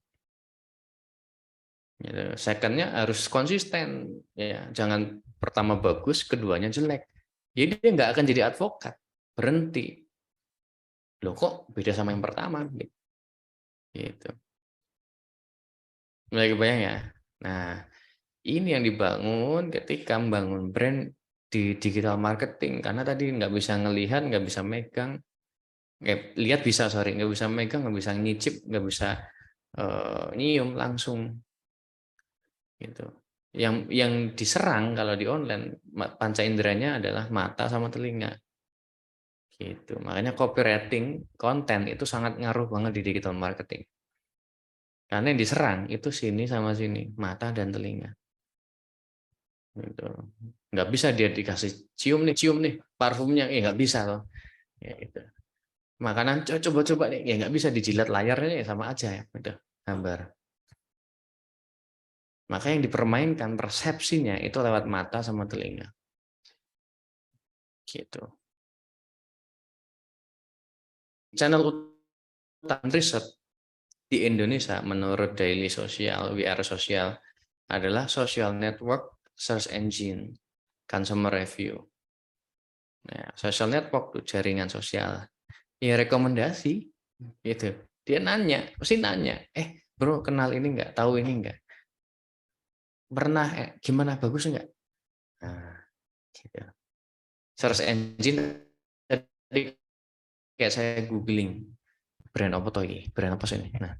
Gitu. Second-nya harus konsisten, ya jangan pertama bagus, keduanya jelek. Jadi dia nggak akan jadi advokat, berhenti. Loh kok beda sama yang pertama? Gitu. Mulai kebayang ya. Nah, ini yang dibangun ketika membangun brand di digital marketing, karena tadi nggak bisa ngelihat, nggak bisa megang, lihat bisa nggak bisa megang, nggak bisa nyicip, nggak bisa nyium langsung, gitu. Yang diserang kalau di online panca inderanya adalah mata sama telinga, gitu. Makanya copywriting konten itu sangat ngaruh banget di digital marketing, karena yang diserang itu sini sama sini, mata dan telinga. Gitu. Nggak bisa dia dikasih cium nih parfumnya, nggak bisa loh. Ya, gitu. Makanan coba-coba nih, ya nggak bisa dijilat layarnya, ya sama aja ya, gitu, gambar. Maka yang dipermainkan persepsinya itu lewat mata sama telinga. Gitu. Channel utama riset di Indonesia menurut Daily Social, WR Social adalah social network, search engine, consumer review. Nah, social network tuh jaringan sosial. Ya rekomendasi gitu. Dia nanya, pasti nanya, bro kenal ini enggak, tahu ini enggak, pernah gimana, bagus enggak? Nah, gitu. Search engine tadi kayak saya googling brand apa toh ini, brand apa sih ini, nah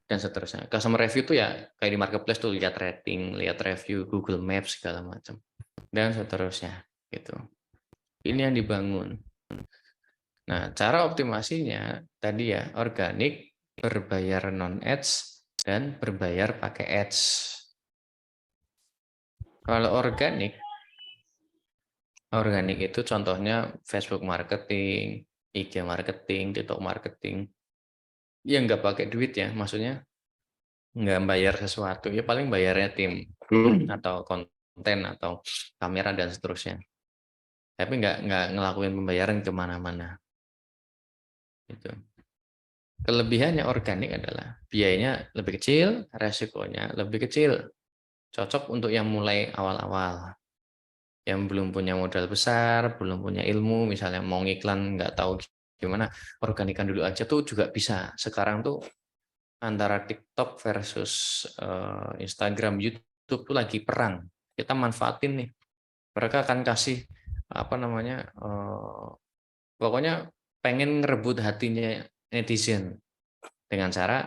dan seterusnya. Customer review tuh ya kayak di marketplace tuh, lihat rating, lihat review, Google Maps segala macam dan seterusnya gitu. Ini yang dibangun. Nah, cara optimasinya tadi ya organik berbayar non-ads, dan berbayar pakai ads. Kalau organik itu contohnya Facebook marketing, IG marketing, TikTok marketing. Ya nggak pakai duit ya, maksudnya nggak bayar sesuatu. Ya paling bayarnya tim atau konten atau kamera dan seterusnya. Tapi nggak ngelakuin pembayaran kemana-mana. Gitu. Kelebihannya organik adalah biayanya lebih kecil, resikonya lebih kecil. Cocok untuk yang mulai awal-awal. Yang belum punya modal besar, belum punya ilmu, misalnya mau ngiklan nggak tahu gimana, organikan dulu aja tuh juga bisa. Sekarang tuh antara TikTok versus Instagram, YouTube tuh lagi perang. Kita manfaatin nih. Mereka akan kasih apa namanya, pokoknya pengen ngerebut hatinya netizen dengan cara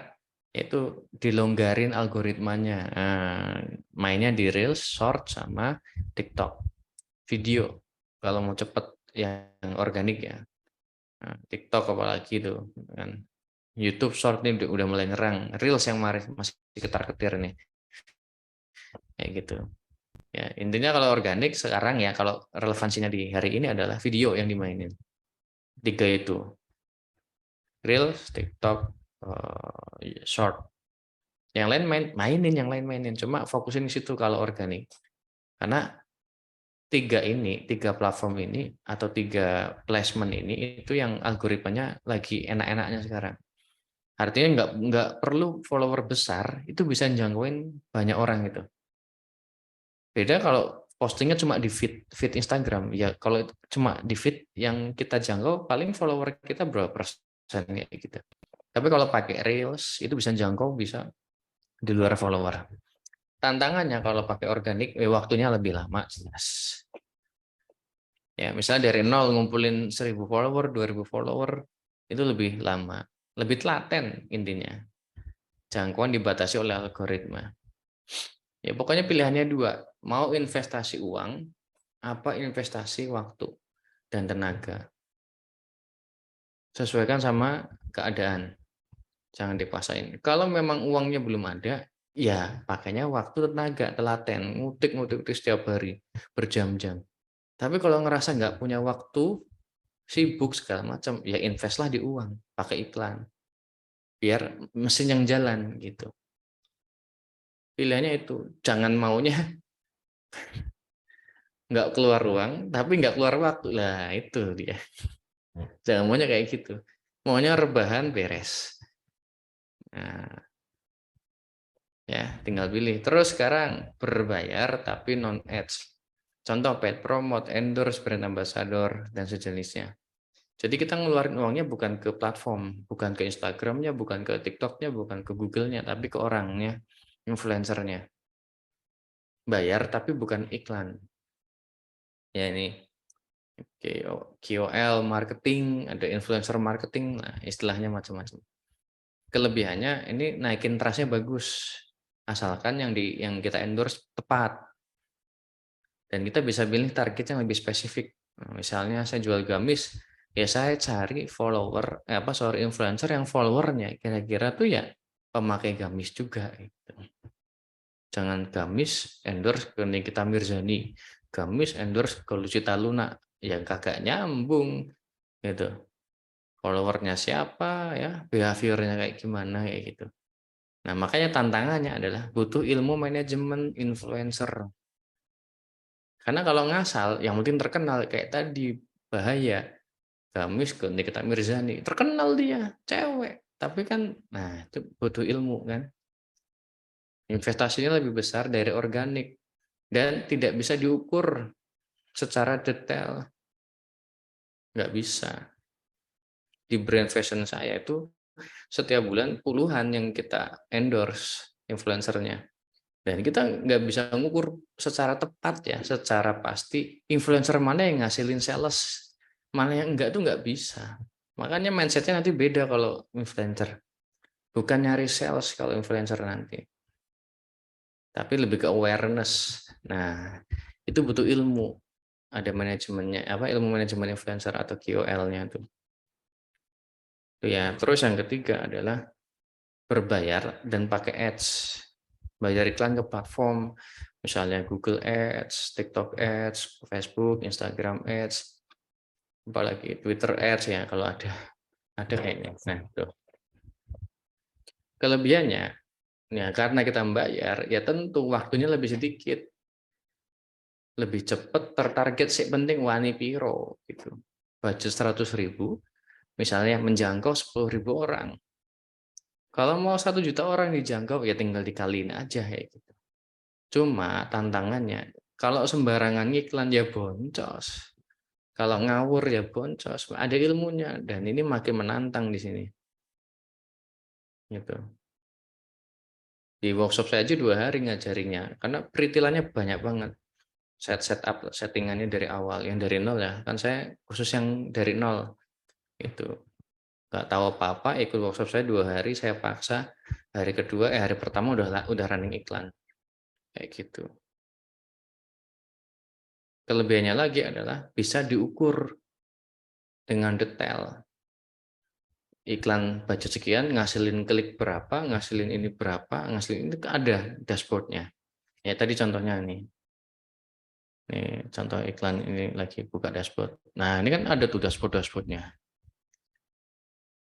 itu dilonggarin algoritmanya. Nah, mainnya di Reels, Short, sama TikTok video. Kalau mau cepet yang organik ya. Nah, TikTok apalagi itu kan. YouTube Short ini udah mulai ngerang. Reels yang masih ketar-ketir nih. Kayak gitu. Ya, intinya kalau organik sekarang ya, kalau relevansinya di hari ini adalah video yang dimainin. 3 itu. Reels, TikTok, Short. Yang lain mainin, cuma fokusin di situ kalau organik. Karena 3 platform ini atau 3 placement ini itu yang algoritmanya lagi enak-enaknya sekarang. Artinya nggak perlu follower besar, itu bisa jangkauin banyak orang gitu. Beda kalau postingnya cuma di feed Instagram. Ya kalau cuma di feed yang kita jangkau paling follower kita berapa persen ya gitu. Tapi kalau pakai Reels itu bisa jangkau bisa di luar follower. Tantangannya kalau pakai organik, waktunya lebih lama, jelas. Ya, misalnya dari nol ngumpulin 1.000 follower, 2.000 follower, itu lebih lama. Lebih telaten intinya. Jangkauan dibatasi oleh algoritma. Ya, pokoknya pilihannya 2. Mau investasi uang, apa investasi waktu dan tenaga. Sesuaikan sama keadaan. Jangan dipaksain. Kalau memang uangnya belum ada, ya pakainya waktu tenaga, telaten, ngutik-ngutik setiap hari, berjam-jam. Tapi kalau ngerasa nggak punya waktu, sibuk segala macam, ya investlah di uang, pakai iklan. Biar mesin yang jalan gitu. Pilihannya itu, jangan maunya nggak keluar uang, tapi nggak keluar waktu. Lah itu dia. Jangan maunya kayak gitu. Maunya rebahan beres. Nah, ya tinggal pilih. Terus sekarang berbayar tapi non ads. Contoh paid promote, endorse, brand ambassador dan sejenisnya. Jadi kita ngeluarin uangnya bukan ke platform, bukan ke Instagramnya, bukan ke TikToknya, bukan ke Google-nya, tapi ke orangnya, influencernya. Bayar tapi bukan iklan. Ya ini KOL marketing, ada influencer marketing, nah istilahnya macam-macam. Kelebihannya ini naikin trust-nya bagus, asalkan yang kita endorse tepat. Dan kita bisa pilih target yang lebih spesifik. Nah, misalnya saya jual gamis, ya saya cari influencer yang followernya kira-kira tuh ya pemakai gamis juga. Gitu. Jangan gamis endorse ke Nikita Mirzani, gamis endorse ke Lucita Luna, yang kagak nyambung gitu. Followernya siapa ya, behaviornya kayak gimana kayak gitu. Nah, makanya tantangannya adalah butuh ilmu manajemen influencer. Karena kalau ngasal, yang mungkin terkenal kayak tadi, bahaya. Gamis ke Nikita Mirzani, terkenal dia, cewek. Tapi kan, nah itu butuh ilmu kan. Investasinya lebih besar dari organik. Dan tidak bisa diukur secara detail. Nggak bisa. Di brand fashion saya itu, setiap bulan puluhan yang kita endorse influencernya. Dan kita nggak bisa mengukur secara tepat ya, secara pasti influencer mana yang ngasilin sales, mana yang enggak tuh nggak bisa. Makanya mindsetnya nanti beda kalau influencer. Bukan nyari sales kalau influencer nanti, tapi lebih ke awareness. Nah, itu butuh ilmu. Ada manajemennya, ilmu manajemen influencer atau KOL-nya tuh. Ya, terus yang ketiga adalah berbayar dan pakai ads. Bayar iklan ke platform, misalnya Google Ads, TikTok Ads, Facebook, Instagram Ads, apalagi Twitter Ads ya kalau ada kayaknya. Nah, itu. Kelebihannya, ya karena kita membayar, ya tentu waktunya lebih sedikit, lebih cepat tertarget, sih penting wani piro gitu. Budget 100.000, misalnya menjangkau 10.000 orang. Kalau mau 1 juta orang dijangkau, ya tinggal dikaliin aja ya gitu. Cuma tantangannya, kalau sembarangan iklan ya boncos. Kalau ngawur ya boncos. Ada ilmunya dan ini makin menantang di sini. Gitu. Di workshop saya aja 2 hari ngajarinya karena peritilannya banyak banget. Setup settingannya dari awal, yang dari nol ya. Kan saya khusus yang dari nol. Itu. Nggak tahu apa-apa, ikut workshop saya 2 hari, saya paksa. Hari kedua, hari pertama udah running iklan. Kayak gitu. Kelebihannya lagi adalah bisa diukur dengan detail. Iklan budget sekian, ngasilin klik berapa, ngasilin ini berapa, ngasilin ini ada dashboardnya. Ya tadi contohnya nih. Nih contoh iklan ini lagi buka dashboard. Nah ini kan ada tuh dashboardnya.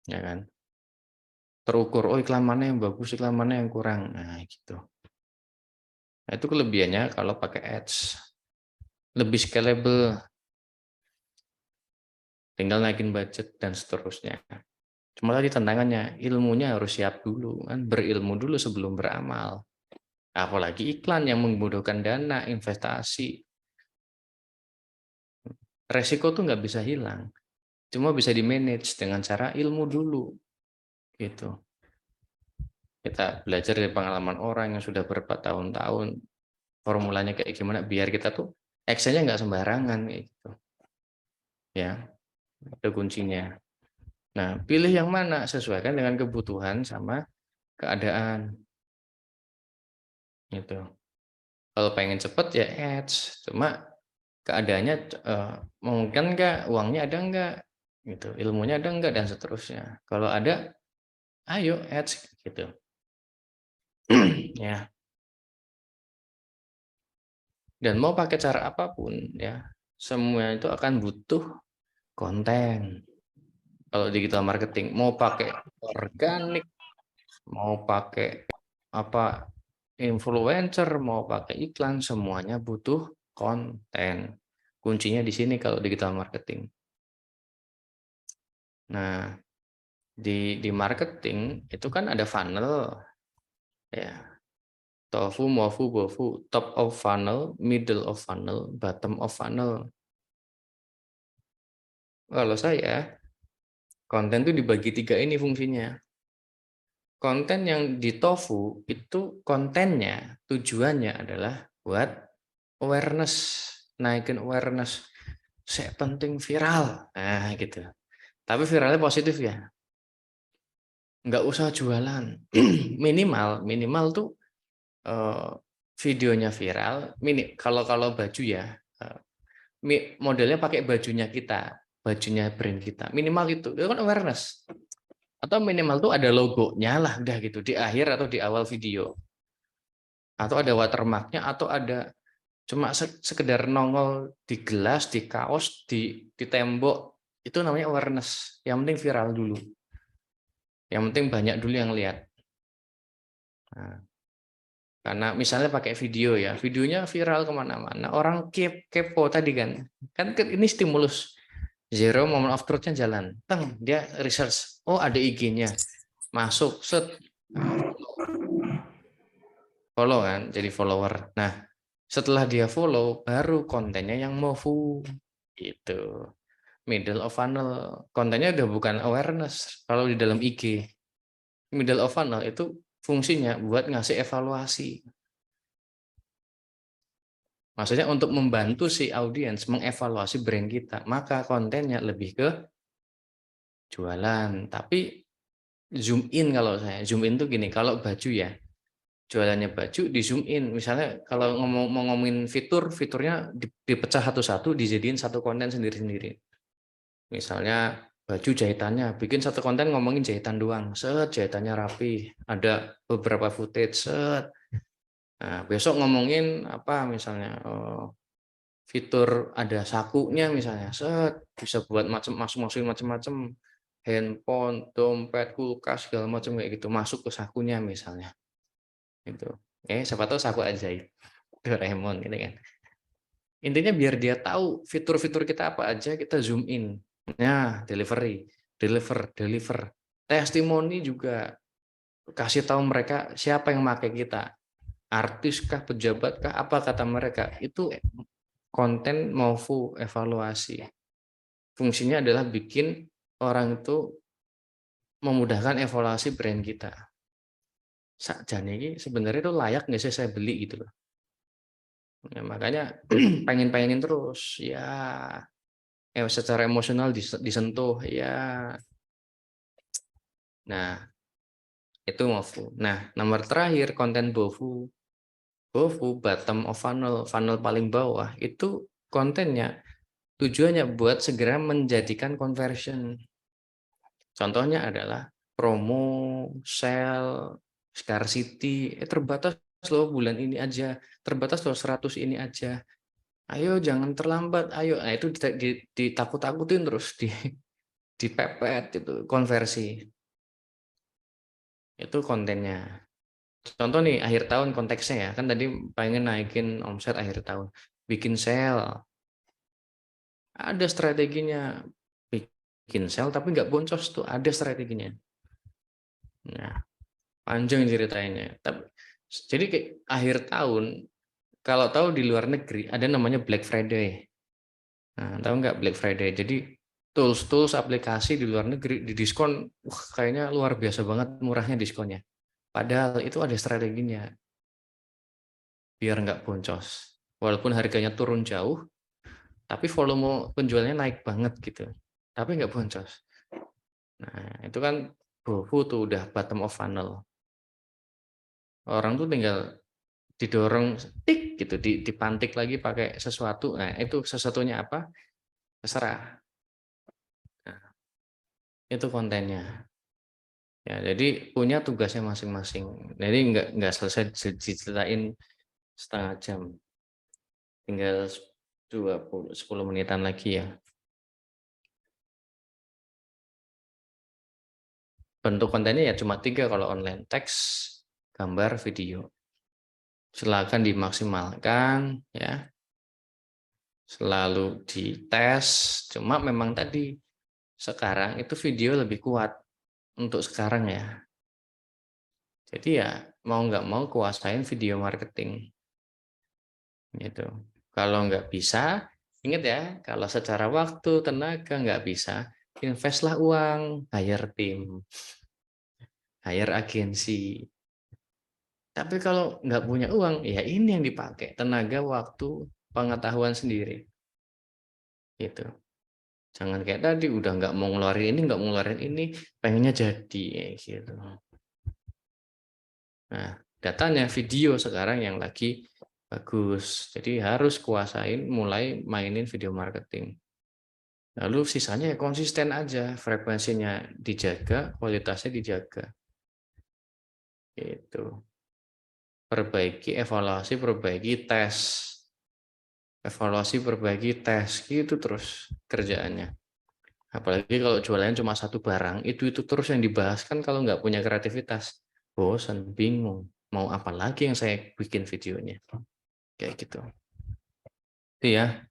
Ya kan. Terukur, oh iklan mana yang bagus, iklan mana yang kurang. Nah gitu. Nah, itu kelebihannya kalau pakai ads. Lebih scalable. Tinggal naikin budget dan seterusnya. Cuma tadi tantangannya, ilmunya harus siap dulu, kan berilmu dulu sebelum beramal. Apalagi iklan yang membutuhkan dana, investasi. Resiko tuh nggak bisa hilang, cuma bisa di-manage dengan cara ilmu dulu. Gitu. Kita belajar dari pengalaman orang yang sudah berapa tahun-tahun, formulanya kayak gimana, biar kita tuh actionnya nggak sembarangan. Gitu. Ya, itu kuncinya. Nah, pilih yang mana, sesuaikan dengan kebutuhan sama keadaan. Gitu. Kalau pengen cepet ya ads, cuma keadaannya memungkinkan nggak, uangnya ada nggak, gitu, ilmunya ada nggak dan seterusnya. Kalau ada, ayo ads gitu. Ya. Dan mau pakai cara apapun ya, semua itu akan butuh konten. Kalau digital marketing mau pakai organik, mau pakai apa influencer, mau pakai iklan, semuanya butuh konten. Kuncinya di sini kalau digital marketing. Nah, di marketing itu kan ada funnel ya. Tofu, mofu, bofu, top of funnel, middle of funnel, bottom of funnel. Kalau saya, konten itu dibagi 3 ini fungsinya. Konten yang di tofu itu kontennya, tujuannya adalah buat awareness, naikin awareness. Saya penting viral, nah gitu. Tapi viralnya positif ya, nggak usah jualan. minimal tuh videonya viral. Kalau baju ya, modelnya pakai bajunya kita, bajunya brand kita. Minimal itu kan awareness. Atau minimal tuh ada logonya lah, udah gitu di akhir atau di awal video. Atau ada watermarknya, atau ada cuma sekedar nongol di gelas, di kaos, di tembok. Itu namanya awareness. Yang penting viral dulu. Yang penting banyak dulu yang lihat. Nah, karena misalnya pakai video ya, videonya viral kemana-mana, orang kepo tadi kan ini stimulus. Zero moment of truth-nya jalan, dia research, oh ada IG-nya, masuk, set, follow kan, jadi follower. Nah, setelah dia follow, baru kontennya yang mofu, gitu. Middle of funnel, kontennya udah bukan awareness. Kalau di dalam IG, middle of funnel itu fungsinya buat ngasih evaluasi. Maksudnya untuk membantu si audiens mengevaluasi brand kita, maka kontennya lebih ke jualan. Tapi zoom in, kalau saya zoom in tuh gini, kalau baju ya, jualannya baju di zoom in. Misalnya kalau mau ngomongin fiturnya dipecah satu-satu, dijadiin satu konten sendiri-sendiri. Misalnya baju jahitannya, bikin satu konten ngomongin jahitan doang, set jahitannya rapi, ada beberapa footage, set. Nah, besok ngomongin apa misalnya fitur ada sakunya misalnya, set bisa buat masukin macam-macam handphone, dompet, kulkas segala macam kayak gitu masuk ke sakunya misalnya. Gitu. Siapa tahu saku ajaib Doraemon gitu kan. Intinya biar dia tahu fitur-fitur kita apa aja, kita zoom in. Nah, deliver. Testimoni juga kasih tahu mereka siapa yang pakai kita. Artis kah, pejabat kah, apa kata mereka. Itu konten Mofu evaluasi. Fungsinya adalah bikin orang itu memudahkan evaluasi brand kita. Sakjane ini sebenarnya itu layak nggak sih saya beli gitu loh. Ya, makanya pengen-pengenin terus ya. Secara emosional disentuh ya. Nah, itu Mofu. Nah, nomor terakhir konten Bofu. Bofu bottom of funnel, funnel paling bawah itu kontennya tujuannya buat segera menjadikan conversion. Contohnya adalah promo, sale, scarcity, terbatas loh bulan ini aja, terbatas loh 100 ini aja. Ayo jangan terlambat, ayo. Nah, itu ditakut-takutin terus dipepet itu konversi. Itu kontennya. Contoh nih akhir tahun konteksnya ya, kan tadi pengen naikin omset akhir tahun. Bikin sale. Ada strateginya. Bikin sale tapi nggak boncos tuh, ada strateginya. Nah, panjang ceritanya. Tapi jadi kayak akhir tahun kalau tahu di luar negeri ada namanya Black Friday. Nah, tahu nggak Black Friday? Jadi tools aplikasi di luar negeri di diskon, kayaknya luar biasa banget murahnya diskonnya. Padahal itu ada strateginya biar nggak boncos. Walaupun harganya turun jauh, tapi volume penjualnya naik banget gitu. Tapi nggak boncos. Nah, itu kan Bofu tuh udah bottom of funnel. Orang tuh tinggal didorong tik gitu, dipantik lagi pakai sesuatu. Nah, itu sesuatunya apa? Terserah. Nah, itu kontennya. Ya, jadi punya tugasnya masing-masing. Jadi nggak selesai diceritain setengah jam. Tinggal 10 menitan lagi ya. Bentuk kontennya ya cuma 3 kalau online, teks, gambar, video. Silakan dimaksimalkan ya. Selalu dites, cuma memang tadi sekarang itu video lebih kuat untuk sekarang ya. Jadi ya mau nggak mau kuasain video marketing. Gitu. Kalau nggak bisa, ingat ya, kalau secara waktu, tenaga nggak bisa, investlah uang, hire tim, hire agensi. Tapi kalau nggak punya uang, ya ini yang dipakai, tenaga, waktu, pengetahuan sendiri. Gitu. Jangan kayak tadi, udah nggak mau ngeluarin ini, nggak mau ngeluarin ini, pengennya jadi. Gitu. Nah, datanya video sekarang yang lagi bagus. Jadi harus kuasain mulai mainin video marketing. Lalu sisanya ya konsisten aja, frekuensinya dijaga, kualitasnya dijaga. Gitu. Perbaiki, evaluasi, perbaiki, tes. Evaluasi, perbaiki, tes. Gitu terus kerjaannya. Apalagi kalau jualannya cuma satu barang, itu terus yang dibahas kan kalau nggak punya kreativitas. Bosan, bingung. Mau apa lagi yang saya bikin videonya. Kayak gitu. Itu ya.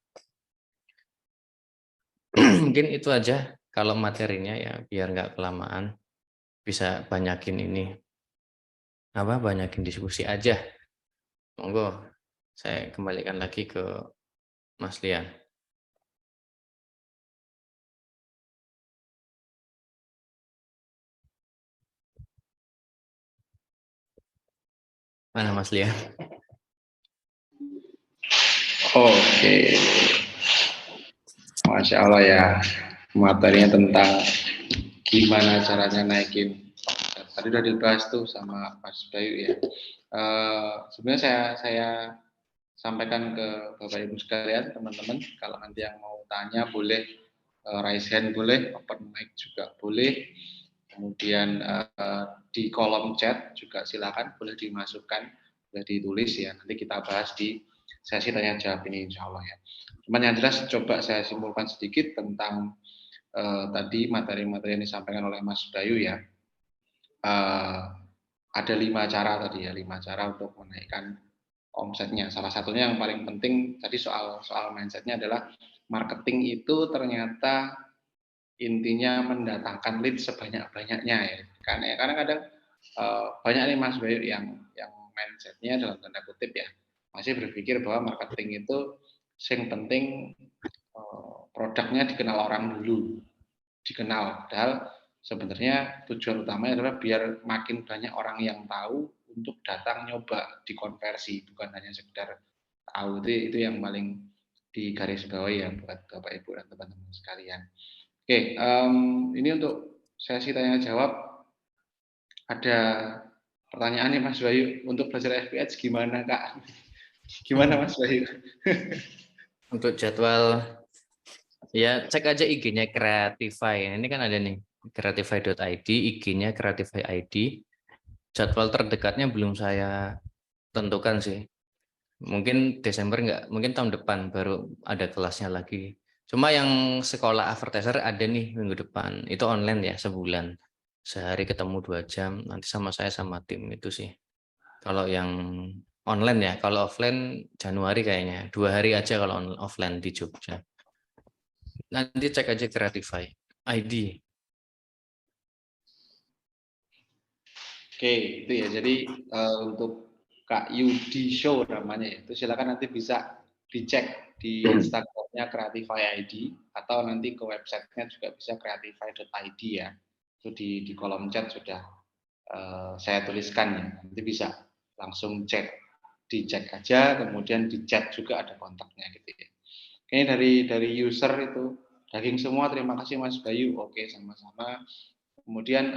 Mungkin itu aja kalau materinya ya biar nggak kelamaan. Bisa banyakin ini. Banyakin diskusi aja. Monggo, saya kembalikan lagi ke Mas Lian. Mana Mas Lian? Oke, Masya Allah ya, materinya tentang gimana caranya naikin. Tadi udah dibahas tuh sama Mas Bayu ya. Sebenarnya saya sampaikan ke Bapak Ibu sekalian, teman-teman, kalau nanti yang mau tanya boleh raise hand boleh, open mic juga boleh. Kemudian di kolom chat juga silakan boleh dimasukkan, boleh ditulis ya. Nanti kita bahas di sesi tanya jawab ini insya Allah ya. Cuman yang jelas coba saya simpulkan sedikit tentang tadi materi-materi yang disampaikan oleh Mas Bayu ya. Ada 5 cara tadi ya, 5 cara untuk menaikkan omsetnya. Salah satunya yang paling penting tadi soal mindsetnya adalah marketing itu ternyata intinya mendatangkan lead sebanyak-banyaknya ya. Karena kadang banyak nih Mas Bayu yang mindsetnya dalam tanda kutip ya masih berpikir bahwa marketing itu yang penting produknya dikenal orang dulu, dikenal. Padahal sebenarnya tujuan utamanya adalah biar makin banyak orang yang tahu untuk datang nyoba dikonversi, bukan hanya sekedar tahu. Itu yang paling digarisbawahi ya buat Bapak Ibu dan teman-teman sekalian. Oke, ini untuk sesi tanya jawab. Ada pertanyaan nih Mas Bayu, untuk belajar FPH gimana Kak? Gimana Mas Bayu? Untuk jadwal, ya cek aja IG-nya Creatify. Ini kan ada nih, creatify.id, IG-nya Creatify.id. Jadwal terdekatnya belum saya tentukan sih. Mungkin Desember enggak, mungkin tahun depan baru ada kelasnya lagi. Cuma yang sekolah advertiser ada nih minggu depan. Itu online ya, sebulan. Sehari ketemu 2 jam, nanti sama saya sama tim itu sih. Kalau yang online ya, kalau offline Januari kayaknya. 2 hari aja kalau offline di Jogja. Nanti cek aja Creatify ID. Oke, itu ya. Jadi untuk Kak Yudi Show namanya ya. Itu silakan nanti bisa dicek di Instagramnya Creatify ID atau nanti ke websitenya juga bisa creatify.id ya. Itu di kolom chat sudah saya tuliskan ya. Nanti bisa langsung cek, dicek aja, kemudian di chat juga ada kontaknya gitu ya. Ini dari user itu daging semua. Terima kasih Mas Bayu. Oke, sama-sama. Kemudian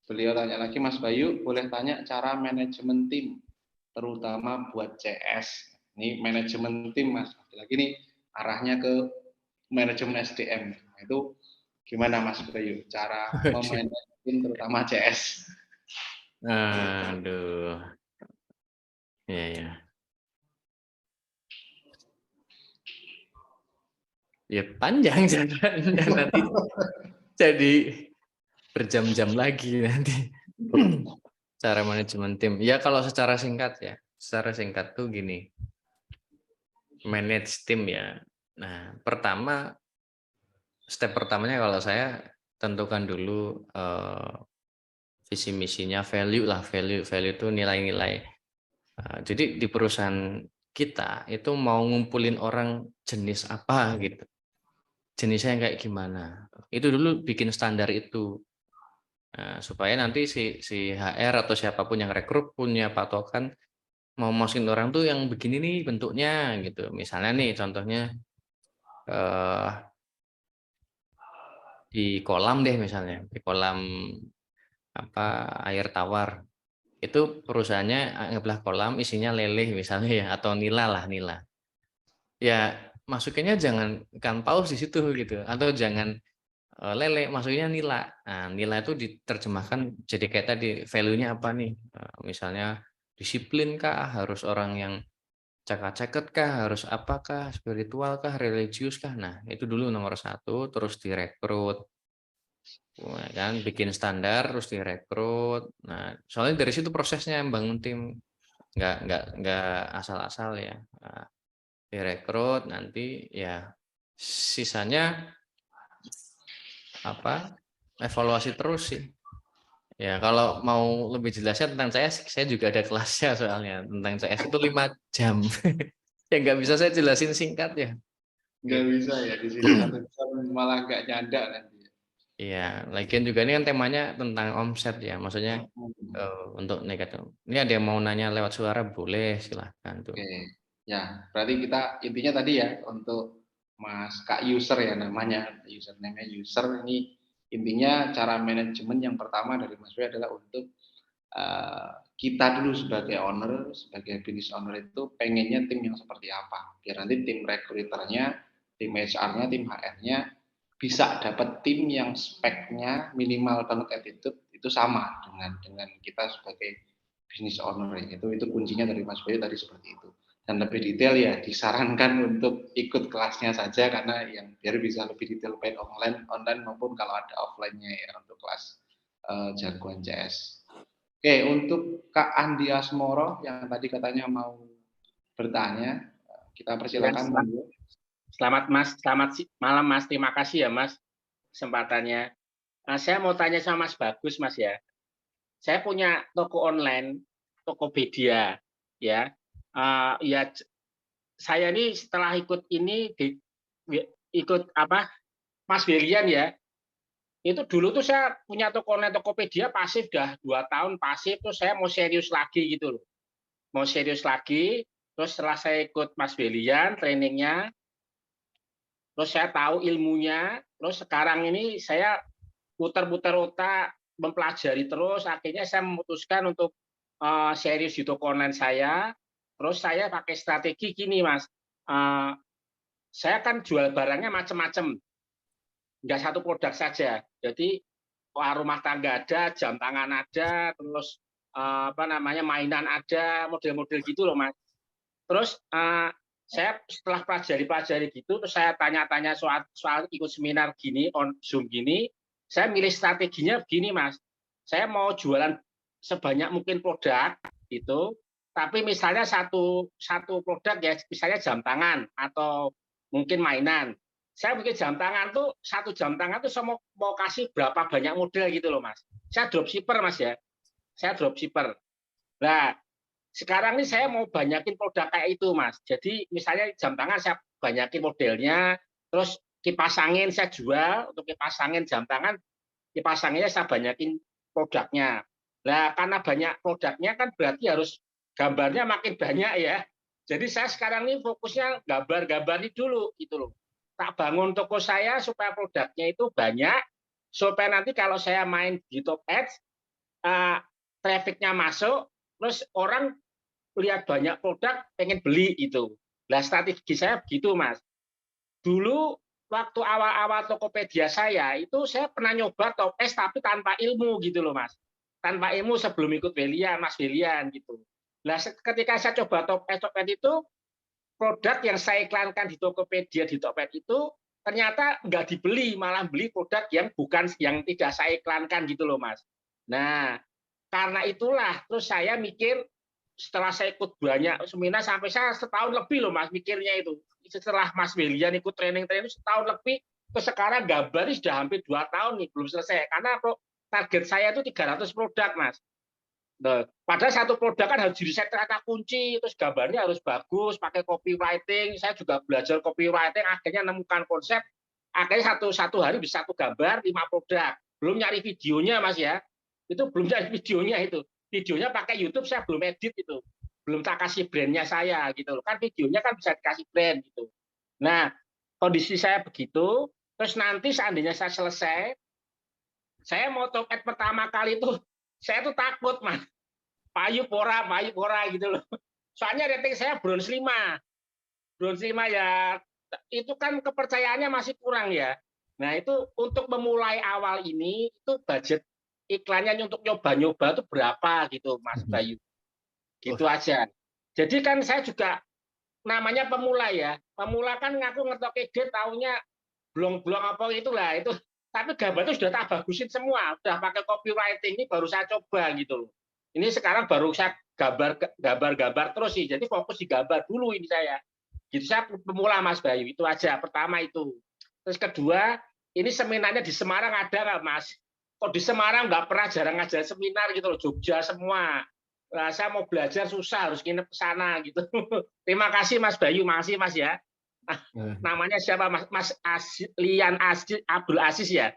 beliau tanya lagi, Mas Bayu, boleh tanya cara manajemen tim, terutama buat CS. Ini manajemen tim, Mas. Lagi nih arahnya ke manajemen SDM. Nah, itu gimana, Mas Bayu, cara memanage tim, terutama CS? Aduh, ya. Ya panjang ceritanya nanti jadi berjam-jam lagi nanti. Cara manajemen tim. Ya kalau secara singkat ya. Secara singkat tuh gini. Manage tim ya. Nah, step pertamanya kalau saya tentukan dulu visi misinya, value lah, value itu nilai-nilai. Jadi di perusahaan kita itu mau ngumpulin orang jenis apa gitu. Jenisnya yang kayak gimana. Itu dulu bikin standar itu. Nah, supaya nanti si HR atau siapapun yang rekrut punya patokan mau masukin orang tuh yang begini nih bentuknya gitu. Misalnya nih contohnya di kolam deh misalnya, di kolam air tawar. Itu perusahaannya anggaplah kolam isinya lele misalnya ya atau nila lah nila. Ya masukinnya jangan ikan paus di situ gitu atau jangan lele masukinnya nila. Nah, nila itu diterjemahkan jadi kayak tadi value-nya apa nih? Misalnya disiplin kah, harus orang yang cekak-ceket kah, harus apakah, spiritual kah, religius kah. Nah, itu dulu nomor 1, terus direkrut. Wah, kan bikin standar terus direkrut. Nah, soalnya dari situ prosesnya membangun tim nggak asal-asal ya. Nah, direkrut nanti ya sisanya evaluasi terus sih. Ya, kalau mau lebih jelasnya tentang saya juga ada kelasnya soalnya tentang CS itu 5 jam. Ya nggak bisa saya jelasin singkat ya. Nggak bisa ya, di sini 1 jam malah nggak nyanda nanti. Iya, lagian juga ini kan temanya tentang omset ya, maksudnya untuk negatif. Ini ada yang mau nanya lewat suara, boleh silahkan tuh. Oke, ya berarti kita intinya tadi ya untuk Mas Kak User ya namanya, username user ini intinya cara manajemen yang pertama dari Mas Boy adalah untuk kita dulu sebagai owner, sebagai business owner itu pengennya tim yang seperti apa, biar nanti tim rekruternya, tim HR-nya, tim HR-nya bisa dapat tim yang speknya minimal banget attitude itu sama dengan kita sebagai business owner ya. Itu kuncinya dari Mas Bayu tadi seperti itu. Dan lebih detail ya disarankan untuk ikut kelasnya saja karena yang biar bisa lebih detail baik online maupun kalau ada offline-nya ya untuk kelas jagoan CS. Oke, untuk Kak Andi Asmoro yang tadi katanya mau bertanya, kita persilakan. Selamat malam Mas, terima kasih ya Mas kesempatannya. Saya mau tanya sama Mas Bagus Mas ya. Saya punya toko online, Tokopedia ya. Ya saya ini setelah ikut Mas William ya. Itu dulu tuh saya punya toko online Tokopedia pasif dah 2 tahun pasif, terus saya mau serius lagi gitu loh. Mau serius lagi, terus setelah saya ikut Mas William trainingnya, terus saya tahu ilmunya, terus sekarang ini saya putar-putar otak, mempelajari terus, akhirnya saya memutuskan untuk serius di toko online saya. Terus saya pakai strategi gini Mas, saya kan jual barangnya macam-macam, nggak satu produk saja. Jadi rumah tangga ada, jam tangan ada, terus mainan ada, model-model gitu loh Mas. Terus saya setelah pelajari gitu, terus saya tanya-tanya soal ikut seminar gini, on Zoom gini, saya milih strateginya begini Mas. Saya mau jualan sebanyak mungkin produk gitu, tapi misalnya satu produk ya, misalnya jam tangan atau mungkin mainan. Saya bikin jam tangan tuh, satu jam tangan tuh saya mau kasih berapa banyak model gitu loh Mas. Saya dropshipper Mas ya. Saya dropshipper. Nah, sekarang ini saya mau banyakin produk kayak itu Mas. Jadi misalnya jam tangan saya banyakin modelnya, terus kipas angin saya jual, untuk kipas angin jam tangan, kipas anginnya saya banyakin produknya. Nah, karena banyak produknya kan berarti harus gambarnya makin banyak ya. Jadi saya sekarang ini fokusnya gambar-gambar ini dulu gitu loh. Tak bangun toko saya supaya produknya itu banyak, supaya nanti kalau saya main di top ads, trafficnya masuk, terus orang lihat banyak produk, pengen beli itu. Nah, strategi saya begitu, Mas. Dulu waktu awal-awal Tokopedia saya, itu saya pernah nyoba top ads tapi tanpa ilmu gitu loh, Mas. Tanpa ilmu sebelum ikut Mas Welian gitu. Nah, ketika saya coba top ads itu, produk yang saya iklankan di Tokopedia di Topet itu ternyata nggak dibeli, malah beli produk yang tidak saya iklankan gitu loh Mas. Nah, karena itulah terus saya mikir setelah saya ikut banyak seminar sampai saya setahun lebih loh Mas mikirnya itu. Setelah Mas William ikut training setahun lebih, terus sekarang gambar ini sudah hampir 2 tahun nih belum selesai karena target saya itu 300 produk Mas. Nah, padahal satu produk kan harus di-set kata kunci, terus gambarnya harus bagus, pakai copywriting. Saya juga belajar copywriting, akhirnya nemukan konsep. Akhirnya satu hari bisa satu gambar, 5 produk. Belum nyari videonya, Mas ya. Itu belum nyari videonya itu. Videonya pakai YouTube, saya belum edit itu. Belum tak kasih brandnya saya gitu loh. Kan videonya kan bisa dikasih brand gitu. Nah, kondisi saya begitu. Terus nanti seandainya saya selesai, saya mau top ad pertama kali itu, saya tuh takut, Mas. Payu pora gitu loh. Soalnya rating saya bronze 5. Bronze 5 ya itu kan kepercayaannya masih kurang ya. Nah, itu untuk memulai awal ini itu budget iklannya untuk nyoba-nyoba itu berapa gitu Mas Bayu. Gitu aja. Jadi kan saya juga namanya pemula ya. Pemula kan ngaku ngetok ide taunya blong-blong apa itulah itu. Tapi gambar itu sudah tak bagusin semua, sudah pakai copywriting ini baru saya coba gitu loh. Ini sekarang baru saya gambar terus sih. Jadi fokus di gambar dulu ini saya. Gitu saya pemula Mas Bayu itu aja. Pertama itu. Terus kedua, ini seminarnya di Semarang ada nggak Mas? Kok di Semarang nggak pernah jarang ngajar seminar gitu loh. Jogja semua. Nah, saya mau belajar susah harus nginep ke sana gitu. Terima kasih Mas Bayu, makasih Mas ya. Namanya siapa Mas Lian Abdul Aziz ya?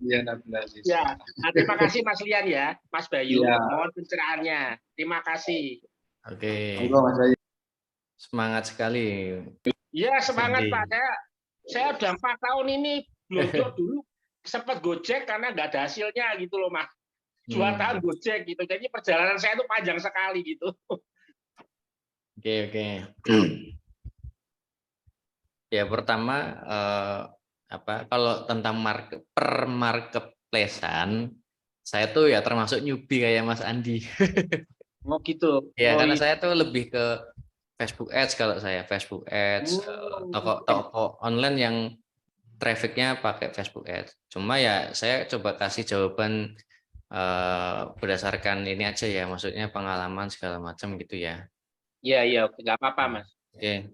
Lian Abdul Aziz. Ya, terima kasih Mas Lian ya, Mas Bayu. Ya. Mohon pencerahannya. Terima kasih. Oke. Mas Bayu. Semangat sekali. Iya, semangat Pak. Saya udah 4 tahun ini blodor dulu sempat Gojek karena nggak ada hasilnya gitu loh Mas. 2 tahun Gojek gitu. Jadi perjalanan saya itu panjang sekali gitu. Oke. Ya pertama kalau tentang per marketplace-an, saya tuh ya termasuk newbie kayak Mas Andi. Oh gitu. Ya, Oh karena iya. saya tuh lebih ke Facebook Ads kalau saya, Facebook Ads, Oke. toko online yang trafficnya pakai Facebook Ads. Cuma ya saya coba kasih jawaban berdasarkan ini aja ya, maksudnya pengalaman segala macam gitu ya. Iya, iya, nggak apa-apa, Mas. Oke,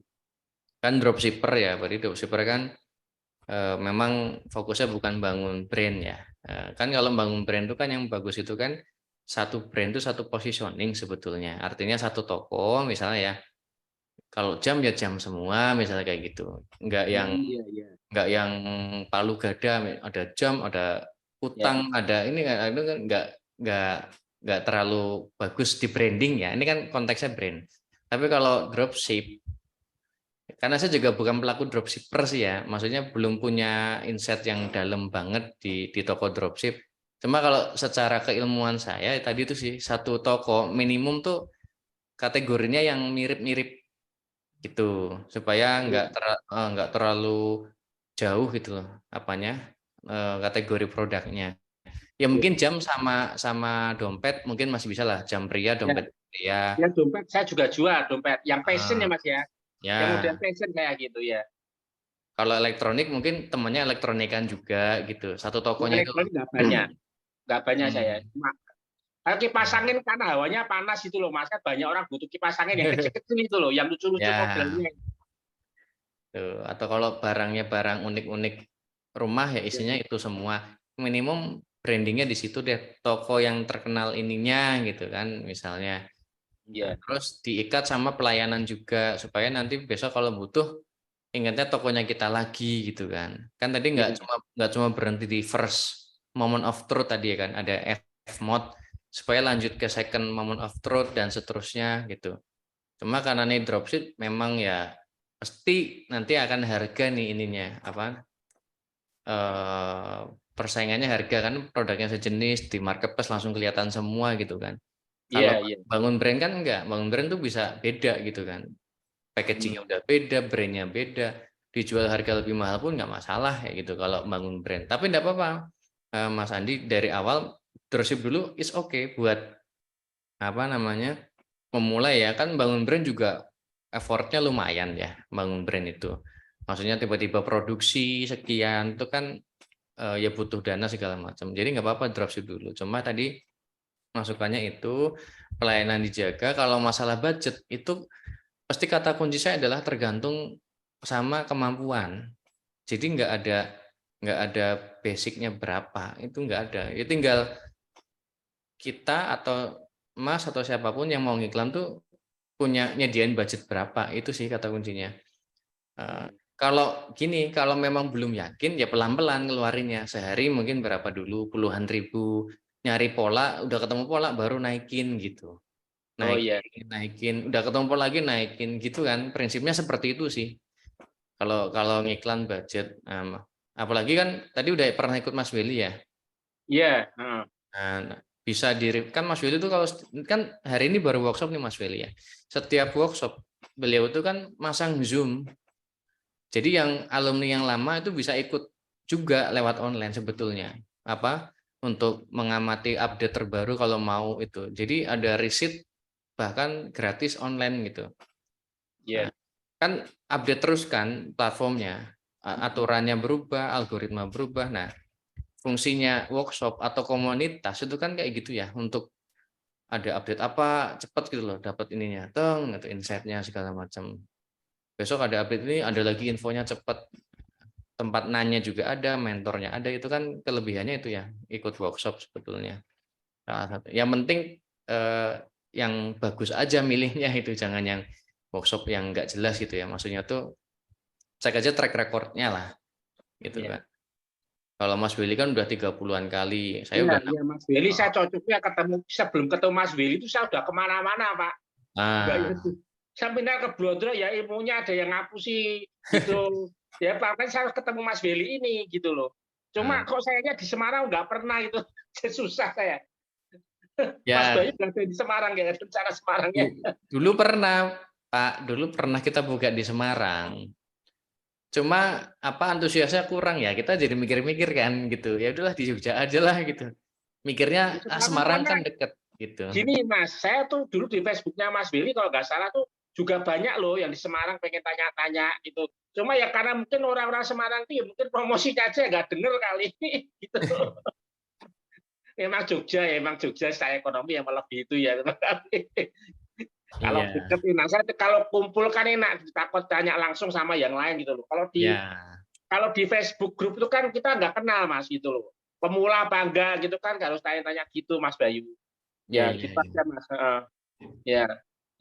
kan dropshipper ya, berarti dropshipper kan memang fokusnya bukan bangun brand ya. Kan kalau bangun brand itu kan yang bagus itu kan satu brand itu satu positioning sebetulnya. Artinya satu toko misalnya ya, kalau jam ya jam semua misalnya kayak gitu. Iya, iya. Nggak yang palu gada, ada jam, ada Ya, utang, ada ini itu kan nggak nggak terlalu bagus di branding ya. Ini kan konteksnya brand. Tapi kalau dropship, karena saya juga bukan pelaku dropshipper sih ya, maksudnya belum punya insight yang dalam banget di toko dropship. Cuma kalau secara keilmuan saya tadi itu sih satu toko minimum tuh kategorinya yang mirip-mirip gitu, supaya nggak terlalu jauh gitu loh apanya kategori produknya. Ya iya. mungkin jam sama sama dompet mungkin masih bisa lah, jam pria, Ya, dompet pria. ya dompet saya juga jual dompet yang fashion Eh, ya, Mas ya. Yang model ya, fashion kayak gitu ya. kalau elektronik mungkin temannya elektronikan juga gitu. Satu Oh, tokonya itu loh. elektronik nggak banyak saya. Hmm, Cuma kalau kipas ya. angin karena hawanya panas itu loh, Mas. Kan banyak orang butuh kipas angin yang kecil-kecil itu loh, yang lucu-lucu Ya, modelnya. tuh. Atau kalau barangnya barang unik-unik rumah ya Ya, isinya itu semua. Minimum brandingnya di situ deh, toko yang terkenal ininya gitu kan misalnya. Nah, iya. terus diikat sama pelayanan juga supaya nanti besok kalau butuh ingatnya tokonya kita lagi gitu kan. Kan tadi Iya. nggak cuma berhenti di first moment of truth tadi ya kan, ada F mode supaya lanjut ke second moment of truth dan seterusnya gitu. Cuma karena ini dropship memang ya pasti nanti akan harga nih ininya apa persaingannya harga kan, produknya sejenis di marketplace langsung kelihatan semua gitu kan. Kalau Iya, iya. bangun brand kan enggak, bangun brand tuh bisa beda gitu kan. Hmm. Packagingnya udah beda, brandnya beda, dijual harga lebih mahal pun nggak masalah ya gitu kalau bangun brand. Tapi enggak apa-apa, Mas Andi dari awal dropship dulu is okay buat apa namanya memulai ya kan, bangun brand juga effortnya lumayan ya bangun brand itu. Maksudnya tiba-tiba produksi sekian itu kan ya butuh dana segala macam. Jadi nggak apa-apa dropship dulu. Cuma tadi masukannya itu pelayanan dijaga. Kalau masalah budget itu pasti kata kunci saya adalah tergantung sama kemampuan. Jadi nggak ada basicnya berapa, itu nggak ada. Ya tinggal kita atau Mas atau siapapun yang mau ngiklan tuh punya nyediain budget berapa, itu sih kata kuncinya. Kalau gini, kalau memang belum yakin ya pelan-pelan ngeluarinnya. Sehari mungkin berapa dulu, puluhan ribu. Nyari pola, udah ketemu pola baru naikin gitu. Oh iya. Naikin, naikin, udah ketemu pola lagi naikin gitu kan. Prinsipnya seperti itu sih. Kalau kalau ngiklan budget, apalagi kan tadi udah pernah ikut Mas Willy ya. Iya, heeh. Nah, bisa kan Mas Willy itu kalau kan hari ini baru workshop nih Mas Willy ya. Setiap workshop beliau itu kan masang Zoom. Jadi yang alumni yang lama itu bisa ikut juga lewat online sebetulnya. Apa? Untuk mengamati update terbaru kalau mau itu. Jadi ada receipt bahkan gratis online gitu. Nah, Iya. kan update terus kan platformnya. Aturannya berubah, algoritma berubah. Nah, fungsinya workshop atau komunitas itu kan kayak gitu ya, untuk ada update apa cepat gitu loh, dapat ininya, teng, atau insight-nya segala macam. Besok ada update ini, ada lagi infonya cepat. Tempat nanya juga ada, mentornya ada, itu kan kelebihannya itu ya, ikut workshop sebetulnya. Salah satu. Yang penting yang bagus aja milihnya itu, jangan yang workshop yang nggak jelas gitu ya. Maksudnya tuh cek aja track record-nya lah, gitu Iya. kan. Kalau Mas Willy kan udah 30-an kali, saya Iya, udah iya, Mas Willy saya cocoknya ketemu sebelum ketemu Mas Willy itu saya udah kemana-mana, Pak. Enggak ya, ah saya pindah ke Blodro ya ilmunya ada yang ngapusi gitu. Ya bahkan saya ketemu Mas Willy ini gitu loh. Cuma ah, kok sayanya di Semarang nggak pernah itu. Susah saya. Mas ya Bayu nggak ada di Semarang ya, rencana Semarangnya. dulu pernah Pak, dulu pernah kita buka di Semarang. Cuma apa antusiasnya kurang ya. Kita jadi mikir-mikir kan gitu. Ya udahlah di Jogja aja lah gitu. Mikirnya Semarang Karena kan deket gitu. gini Mas, saya tuh dulu di Facebooknya Mas Billy kalau nggak salah tuh juga banyak loh yang di Semarang pengen tanya-tanya gitu. Cuma ya karena mungkin orang-orang Semarang tuh ya mungkin promosinya aja nggak denger kali gitu. Emang Jogja secara ekonomi yang lebih itu ya. Kalau Iya. deket enak, saya kalau kumpul kan enak, takut tanya langsung sama yang lain gitu loh. Ya. Kalau di Facebook grup itu kan kita nggak kenal Mas gitu loh. Pemula apa enggak gitu kan harus tanya-tanya gitu Mas Bayu. Iya, Ya iya, gitu iya. aja Mas. Ya.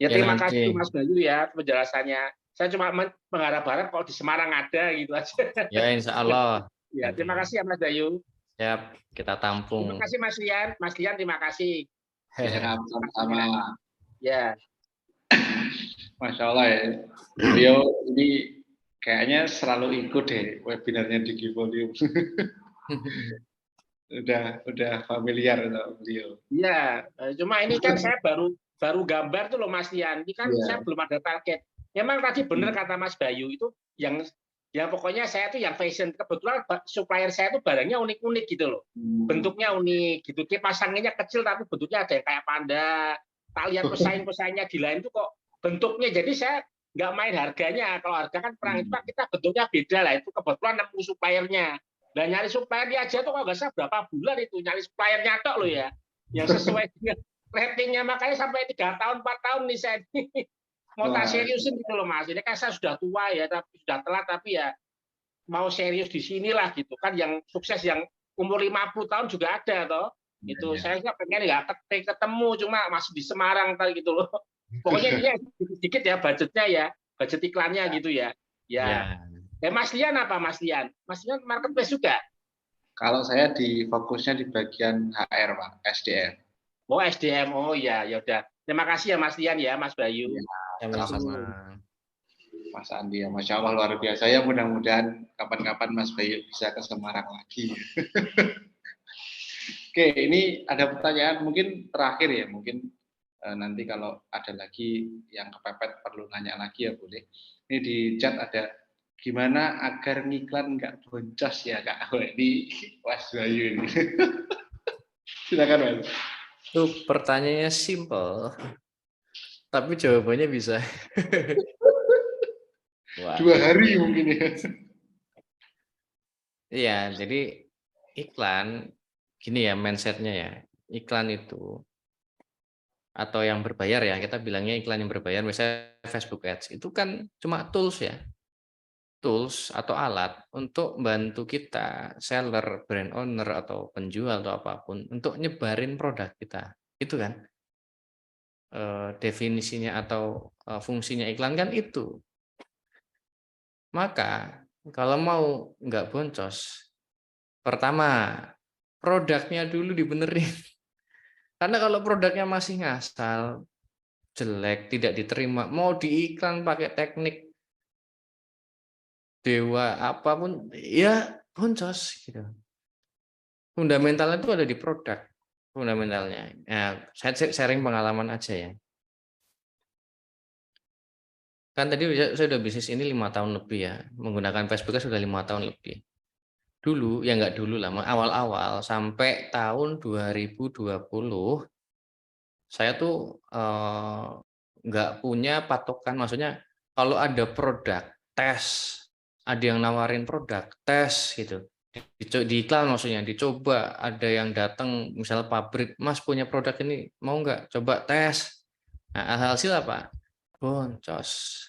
Ya Ya terima nanti. kasih Mas Bayu ya penjelasannya. Saya cuma mengharap-harap kalau di Semarang ada gitu aja. Ya insya Allah. Ya, Nanti. terima kasih ya Mas Bayu. Siap, kita Terima tampung. kasih Mas Lian. Mas Lian terima kasih. Ya, Mas sama-sama. Lian. Ya. Masya Allah ya. Beliau ini kayaknya selalu ikut deh webinarnya di Givolium. udah familiar sama beliau. Iya, cuma ini kan saya baru gambar tuh loh Mas Lian. Ini kan saya Iya. belum ada target. Memang tadi benar kata Mas Bayu itu yang ya pokoknya saya tuh yang fashion kebetulan supplier saya tuh barangnya unik-unik gitu loh. Bentuknya unik gitu. Dia pasangannya kecil tapi bentuknya ada yang kayak panda. Tak lihat pesaing-pesaingnya di lain tuh kok bentuknya. Jadi saya nggak main harganya. Kalau harga kan perang itu kita bentuknya beda lah. Itu kebetulan nemu suppliernya. Dan nyari suppliernya aja tuh kalau nggak salah berapa bulan itu nyari suppliernya tok loh ya, yang sesuai dengan ratingnya, makanya sampai 3 tahun 4 tahun nih saya mau tak seriusin gitu loh Mas. Ini kan saya sudah tua ya, tapi sudah telat tapi ya mau serius di sinilah gitu kan, yang sukses yang umur 50 tahun juga ada toh. Itu saya pengen nggak ketemu cuma masih di Semarang tadi gitu loh. Pokoknya intinya sedikit ya budgetnya ya, budget iklannya gitu ya. Ya. Mas Lian apa Mas Lian? Mas Lian marketplace juga? Kalau saya di fokusnya di bagian HR Pak, SDM. Oh SDM, oh ya, ya udah. Terima kasih ya Mas Lian ya, Mas Bayu. Ya, Sama-sama. Mas Andi ya, Masya Allah luar biasa ya. Mudah-mudahan kapan-kapan Mas Bayu bisa ke Semarang lagi. Oke, ini ada pertanyaan mungkin terakhir ya, mungkin nanti kalau ada lagi yang kepepet perlu nanya lagi ya boleh. Ini di chat ada gimana agar ngiklan nggak boncos ya Kak? Oh, ini Mas Bayu ini. Silakan Mas. Itu pertanyaannya simple, tapi jawabannya bisa 2 hari mungkin ya. Iya, jadi iklan gini ya mindsetnya ya. Iklan itu atau yang berbayar ya, kita bilangnya iklan yang berbayar, misalnya Facebook Ads itu kan cuma tools ya. Tools atau alat untuk bantu kita seller, brand owner atau penjual atau apapun untuk nyebarin produk kita. Itu kan definisinya atau fungsinya iklan kan itu. Maka kalau mau nggak boncos, pertama produknya dulu dibenerin. Karena kalau produknya masih ngasal, jelek, tidak diterima, mau diiklan pakai teknik dewa apapun, ya boncos gitu. Fundamentalnya itu ada di produk, fundamentalnya. Nah, saya sharing pengalaman aja ya. Kan tadi saya udah bisnis ini 5 tahun lebih ya, menggunakan Facebook sudah 5 tahun lebih. Dulu, ya nggak dulu lah, awal-awal sampai tahun 2020, saya tuh nggak punya patokan, maksudnya kalau ada produk, tes, ada yang nawarin produk, tes gitu. Di iklan maksudnya, dicoba, ada yang datang, misalnya pabrik, Mas punya produk ini, mau nggak? Coba tes. Nah, hasil apa? Boncos.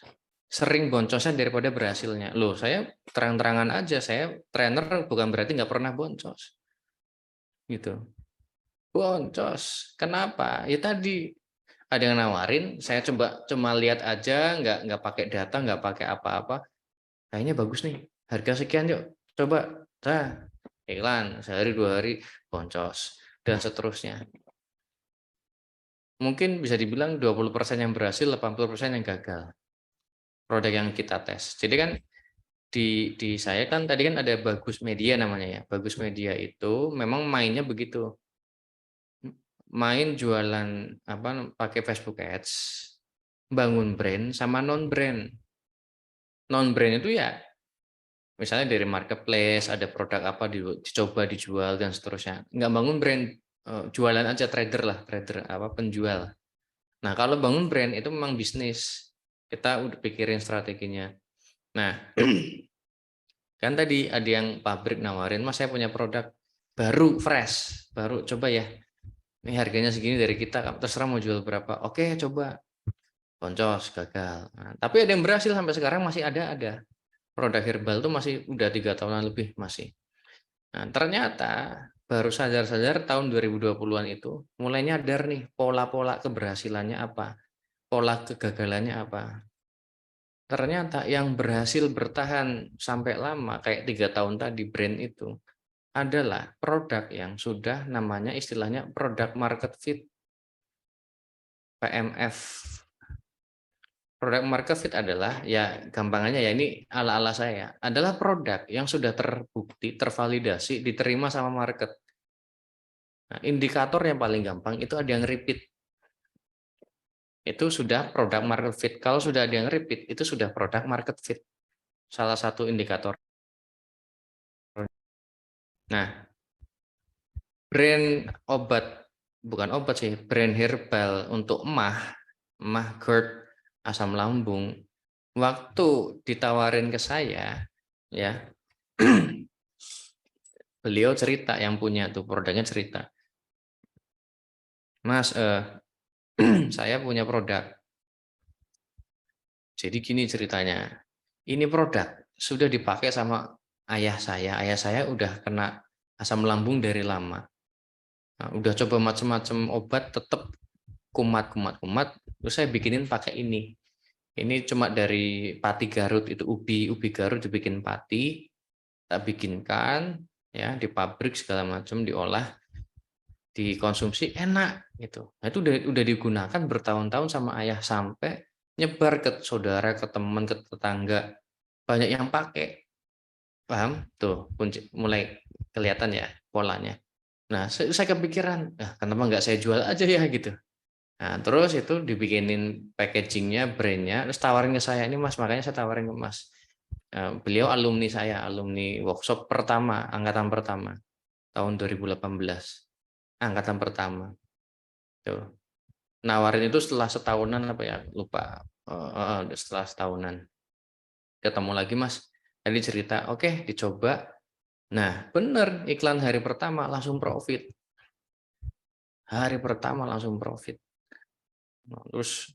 Sering boncosnya daripada berhasilnya. Loh, saya terang-terangan aja, saya trainer bukan berarti nggak pernah boncos. Gitu. Boncos. Kenapa? Ya tadi ada yang nawarin, saya coba cuma lihat aja, nggak pakai data, nggak pakai apa-apa. Kayaknya bagus nih, harga sekian yuk, coba. Nah, iklan sehari 2 hari boncos dan seterusnya. Mungkin bisa dibilang 20% yang berhasil, 80% yang gagal. Produk yang kita tes. Jadi kan di saya kan tadi kan ada Bagus Media namanya ya. Bagus Media itu memang mainnya begitu. Main jualan apa pakai Facebook Ads, bangun brand sama non brand. Non brand itu ya Misalnya dari marketplace, ada produk apa dicoba dijual dan seterusnya. Nggak bangun brand, jualan aja, trader lah, trader apa penjual. Nah, kalau bangun brand itu memang bisnis. Kita udah pikirin strateginya. Nah, kan tadi ada yang pabrik nawarin, Mas saya punya produk baru, fresh, baru, coba ya. Ini harganya segini dari kita, terserah mau jual berapa. Oke, coba. Boncos, gagal. Nah, tapi ada yang berhasil sampai sekarang masih ada. Produk herbal tuh masih udah 3 tahunan lebih masih. Nah, ternyata baru sadar-sadar tahun 2020-an itu mulai nyadar nih pola-pola keberhasilannya apa, pola kegagalannya apa. Ternyata yang berhasil bertahan sampai lama kayak 3 tahun tadi brand itu adalah produk yang sudah namanya istilahnya product market fit, PMF. Product market fit adalah ya gampangannya ya ini ala-ala saya adalah produk yang sudah terbukti, tervalidasi, diterima sama market. Nah, indikator yang paling gampang itu ada yang repeat. Itu sudah product market fit. Kalau sudah ada yang repeat, itu sudah product market fit. Salah satu indikator. Nah, brand obat, bukan obat sih, brand herbal untuk emah GERD, asam lambung, waktu ditawarin ke saya, ya, beliau cerita yang punya tuh produknya cerita, Mas, saya punya produk. Jadi gini ceritanya, ini produk sudah dipakai sama ayah saya udah kena asam lambung dari lama. Nah, udah coba macam-macam obat tetap kumat, terus saya bikinin pakai ini. Ini cuma dari pati Garut, itu ubi Garut dibikin pati, tak bikinkan ya di pabrik segala macam diolah, dikonsumsi enak gitu. Nah, itu udah digunakan bertahun-tahun sama ayah sampai nyebar ke saudara, ke teman, ke tetangga, banyak yang pakai. Paham? Tuh, kunci mulai kelihatan ya polanya. Nah, saya kepikiran, nah, kenapa nggak saya jual aja ya gitu. Nah, terus itu dibikinin packagingnya, brandnya, terus tawarin ke saya, ini Mas, makanya saya tawarin ke Mas. Beliau alumni saya, alumni workshop pertama, angkatan pertama, tahun 2018. Angkatan pertama. Tuh. Nawarin itu setelah setahunan apa ya, lupa. Setelah setahunan. Ketemu lagi Mas, tadi cerita, oke dicoba. Nah, bener iklan hari pertama langsung profit. Hari pertama langsung profit. Nah, terus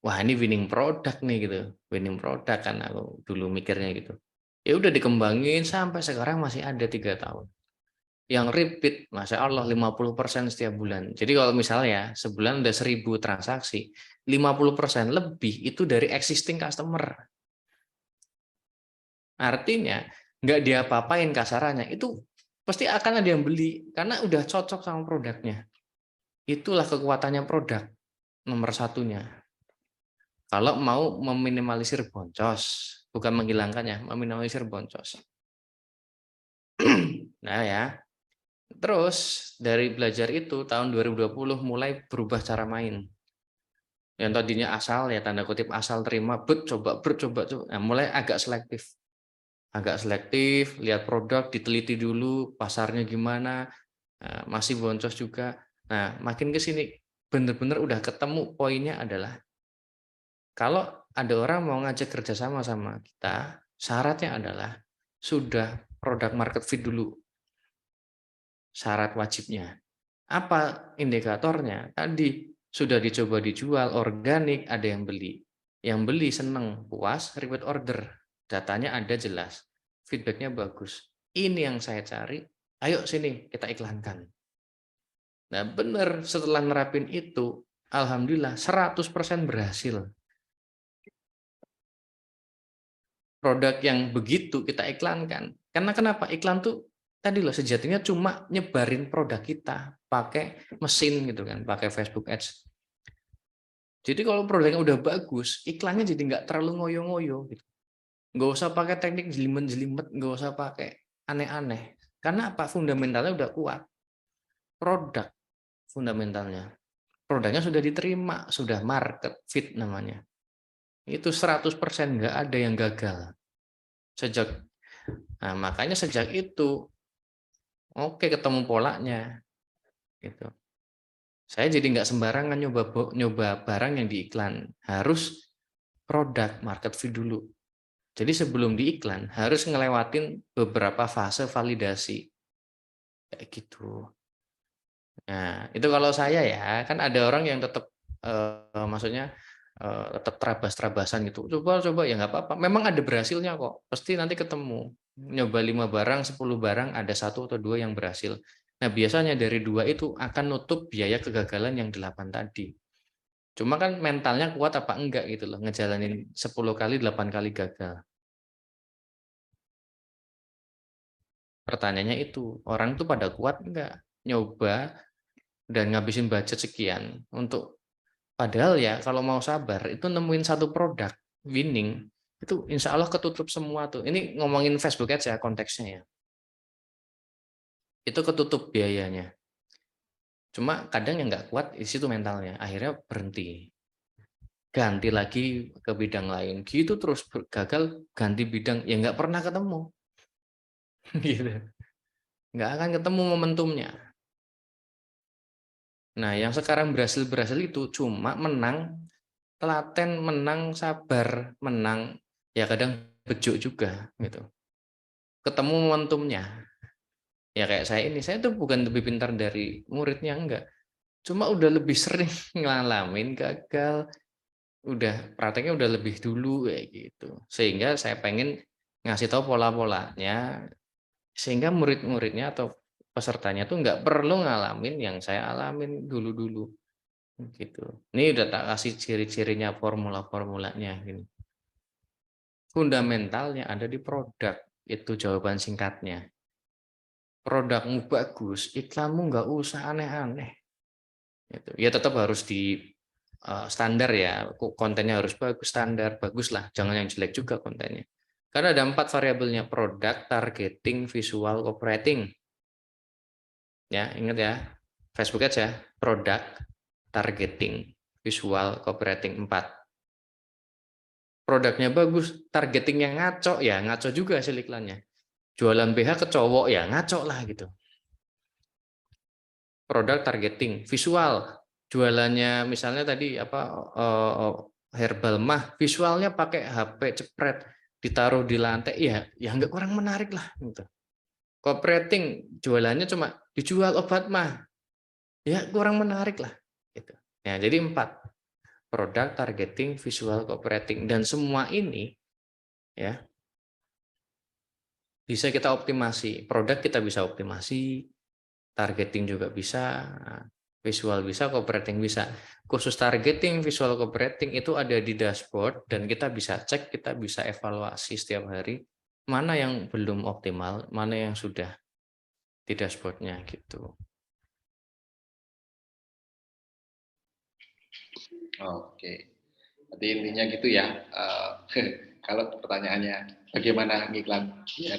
wah ini winning product nih gitu. Winning product kan aku dulu mikirnya gitu. Ya udah dikembangin sampai sekarang masih ada 3 tahun. Yang repeat, Masya Allah 50% setiap bulan. Jadi kalau misalnya sebulan ada 1000 transaksi, 50% lebih itu dari existing customer. Artinya nggak diapa-apain kasarannya, itu pasti akan ada yang beli karena udah cocok sama produknya. Itulah kekuatannya produk nomor satunya. Kalau mau meminimalisir boncos, bukan menghilangkannya, meminimalisir boncos. Nah ya, terus dari belajar itu tahun 2020 mulai berubah cara main. Yang tadinya asal ya tanda kutip asal terima, coba. Nah, mulai agak selektif, lihat produk, diteliti dulu pasarnya gimana, masih boncos juga. Nah, makin ke sini benar-benar udah ketemu poinnya adalah kalau ada orang mau ngajak kerjasama sama kita, syaratnya adalah sudah produk market fit dulu. Syarat wajibnya. Apa indikatornya? Tadi sudah dicoba dijual, organik, ada yang beli. Yang beli seneng, puas, repeat order. Datanya ada jelas, feedbacknya bagus. Ini yang saya cari, ayo sini kita iklankan. Nah benar, setelah nerapin itu, alhamdulillah 100% berhasil. Produk yang begitu kita iklankan. Karena kenapa? Iklan tuh tadi loh sejatinya cuma nyebarin produk kita pakai mesin gitu kan, pakai Facebook Ads. Jadi kalau produknya udah bagus, iklannya jadi nggak terlalu ngoyo-ngoyo gitu. Nggak usah pakai teknik jelimet-jelimet, nggak usah pakai aneh-aneh. Karena apa? Fundamentalnya udah kuat. Produk fundamentalnya. Produknya sudah diterima, sudah market fit namanya. Itu 100% nggak ada yang gagal. Sejak Nah, makanya sejak itu, oke ketemu polanya, gitu. Saya jadi nggak sembarangan nyoba barang yang di iklan, harus product market fit dulu. Jadi sebelum di iklan harus ngelewatin beberapa fase validasi, kayak gitu. Nah, itu kalau saya ya, kan ada orang yang tetap maksudnya tetap terabas-terabasan gitu. Coba ya nggak apa-apa. Memang ada berhasilnya kok. Pasti nanti ketemu. Nyoba 5 barang, 10 barang, ada 1 atau 2 yang berhasil. Nah, biasanya dari 2 itu akan nutup biaya kegagalan yang 8 tadi. Cuma kan mentalnya kuat apa enggak gitu loh, ngejalanin 10 kali, 8 kali gagal. Pertanyaannya itu, orang tuh pada kuat enggak? Nyoba dan ngabisin budget sekian untuk padahal ya kalau mau sabar itu nemuin satu produk winning itu insya Allah ketutup semua tuh. Ini ngomongin Facebook aja konteksnya ya. Itu ketutup biayanya. Cuma kadang yang nggak kuat di situ mentalnya. Akhirnya berhenti. Ganti lagi ke bidang lain. Gitu terus gagal ganti bidang ya nggak pernah ketemu. Gitu. Nggak akan ketemu momentumnya. Nah, yang sekarang berhasil itu cuma menang telaten, menang sabar, menang ya kadang bejuk juga gitu. Ketemu momentumnya. Ya kayak saya tuh bukan lebih pintar dari muridnya enggak. Cuma udah lebih sering ngalamin gagal, udah prakteknya udah lebih dulu kayak gitu. Sehingga saya pengen ngasih tahu pola-polanya sehingga murid-muridnya atau pesertanya tuh nggak perlu ngalamin yang saya alamin dulu-dulu gitu. Ini udah tak kasih ciri-cirinya, formula-formulanya gini. Fundamentalnya ada di produk. Itu jawaban singkatnya. Produkmu bagus, iklanmu nggak usah aneh-aneh. Gitu. Ya tetap harus di standar ya, kontennya harus bagus, standar, baguslah. Jangan yang jelek juga kontennya. Karena ada 4 variabelnya, produk, targeting, visual, copywriting. Ya, ingat ya. Facebook aja, produk, targeting, visual, copywriting 4. Produknya bagus, targetingnya ngaco, ya ngaco juga hasil iklannya. Jualan BH ke cowok, ya ngaco lah gitu. Produk targeting, visual, jualannya misalnya tadi apa herbal mah, visualnya pakai HP cepret, ditaruh di lantai, ya nggak kurang menarik lah gitu. Copywriting, jualannya cuma dijual obat mah, ya kurang menarik lah gitu. Ya, jadi 4. Produk, targeting, visual, copywriting, dan semua ini ya bisa kita optimasi. Produk kita bisa optimasi, targeting juga bisa, visual bisa, copywriting bisa. Khusus targeting, visual, copywriting itu ada di dashboard dan kita bisa cek, kita bisa evaluasi setiap hari mana yang belum optimal, mana yang sudah di dashboardnya gitu. Oke, jadi intinya gitu ya. Kalau pertanyaannya bagaimana ngiklan biar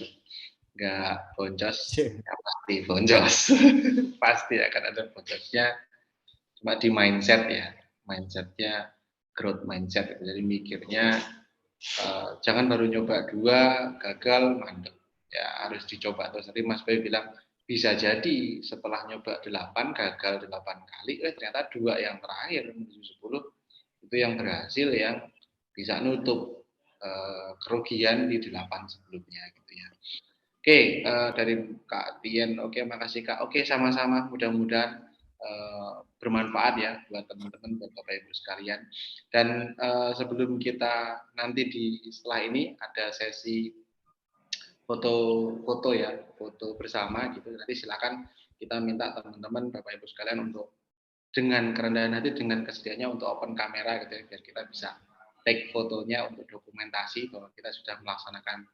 nggak boncos, ya pasti boncos. Pasti akan ada boncosnya. Cuma di mindset ya, mindsetnya growth mindset. Jadi mikirnya jangan baru nyoba 2 gagal mandek. Ya harus dicoba terus. Tadi Mas Bayu bilang bisa jadi setelah nyoba 8 gagal 8 kali, ternyata 2 yang terakhir menuju 10 itu yang berhasil yang bisa nutup kerugian di 8 sebelumnya gitu ya. Oke, dari Kak Tien, oke makasih Kak. Oke sama-sama, mudah-mudahan bermanfaat ya buat teman-teman, buat Bapak Ibu sekalian. Dan sebelum kita nanti setelah ini ada sesi foto ya, foto bersama gitu. Nanti silakan kita minta teman-teman Bapak Ibu sekalian untuk dengan kerendahan hati, dengan kesediaannya untuk open kamera gitu ya, biar kita bisa take fotonya untuk dokumentasi bahwa kita sudah melaksanakan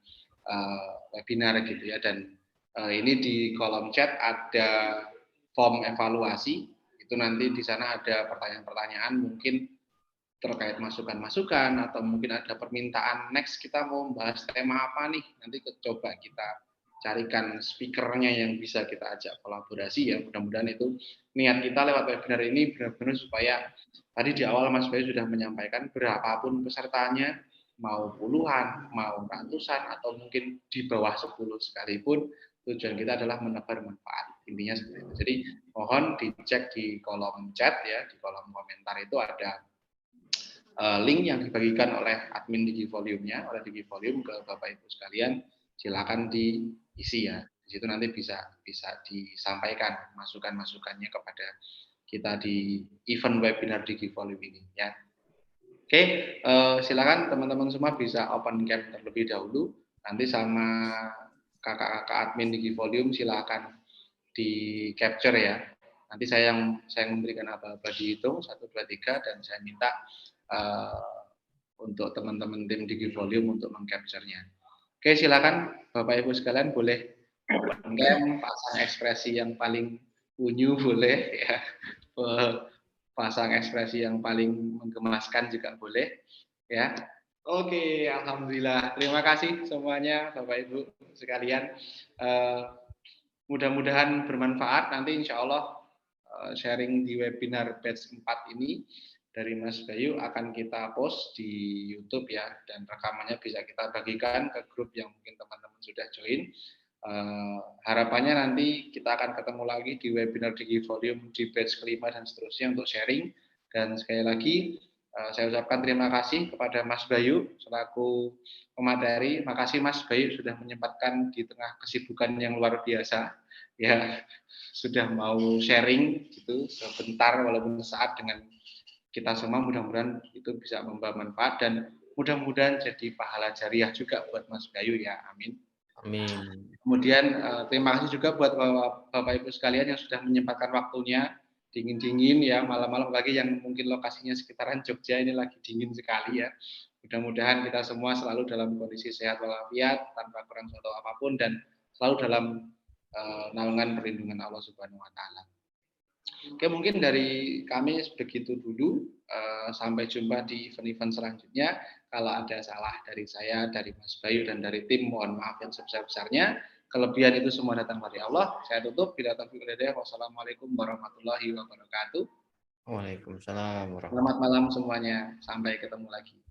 webinar gitu ya. Dan ini di kolom chat ada form evaluasi, itu nanti di sana ada pertanyaan-pertanyaan mungkin terkait masukan-masukan atau mungkin ada permintaan next kita mau membahas tema apa nih, nanti coba kita carikan speakernya yang bisa kita ajak kolaborasi ya. Mudah-mudahan itu niat kita lewat webinar ini benar-benar supaya tadi di awal Mas Bayu sudah menyampaikan berapapun pesertanya mau puluhan, mau ratusan, atau mungkin di bawah 10 sekalipun, tujuan kita adalah menebar manfaat. Intinya seperti itu. Jadi mohon dicek di kolom chat ya, di kolom komentar itu ada link yang dibagikan oleh admin Digivolume-nya, oleh Digivolume ke Bapak Ibu sekalian, silakan diisi ya. Di situ nanti bisa disampaikan masukan-masukannya kepada kita di event webinar Digivolume ini ya. Oke, silakan teman-teman semua bisa open cam terlebih dahulu. Nanti sama kakak-kakak admin Digivolume silakan di capture ya. Nanti saya memberikan apa-apa dihitung 1, 2, 3 dan saya minta untuk teman-teman tim Digivolume untuk mengcapture-nya. Oke, silakan Bapak Ibu sekalian boleh open cam, pasang ekspresi yang paling unyu boleh ya. Pasang ekspresi yang paling menggemaskan juga boleh ya. Oke, alhamdulillah. Terima kasih semuanya Bapak Ibu sekalian. Mudah-mudahan bermanfaat. Nanti insya Allah sharing di webinar batch 4 ini dari Mas Bayu akan kita post di YouTube ya, dan rekamannya bisa kita bagikan ke grup yang mungkin teman-teman sudah join. Harapannya nanti kita akan ketemu lagi di webinar Digivolume di batch kelima dan seterusnya untuk sharing. Dan sekali lagi saya ucapkan terima kasih kepada Mas Bayu selaku pemateri. Makasih Mas Bayu sudah menyempatkan di tengah kesibukan yang luar biasa ya, sudah mau sharing gitu sebentar walaupun saat dengan kita semua. Mudah-mudahan itu bisa membawa manfaat dan mudah-mudahan jadi pahala jariah juga buat Mas Bayu ya. Amin. Amin. Kemudian terima kasih juga buat Bapak Ibu sekalian yang sudah menyempatkan waktunya, dingin-dingin ya, malam-malam lagi yang mungkin lokasinya sekitaran Jogja ini lagi dingin sekali ya. Mudah-mudahan kita semua selalu dalam kondisi sehat walafiat, tanpa kurang suatu apapun, dan selalu dalam naungan perlindungan Allah Subhanahu wa Ta'ala. Oke, mungkin dari kami begitu dulu. Sampai jumpa di event-event selanjutnya. Kalau ada salah dari saya, dari Mas Bayu, dan dari tim, mohon maaf yang sebesar-besarnya. Kelebihan itu semua datang dari Allah. Saya tutup. Bila taufiq wal hidayah. Wassalamualaikum warahmatullahi wabarakatuh. Waalaikumsalam warahmatullahi Selamat malam semuanya. Sampai ketemu lagi.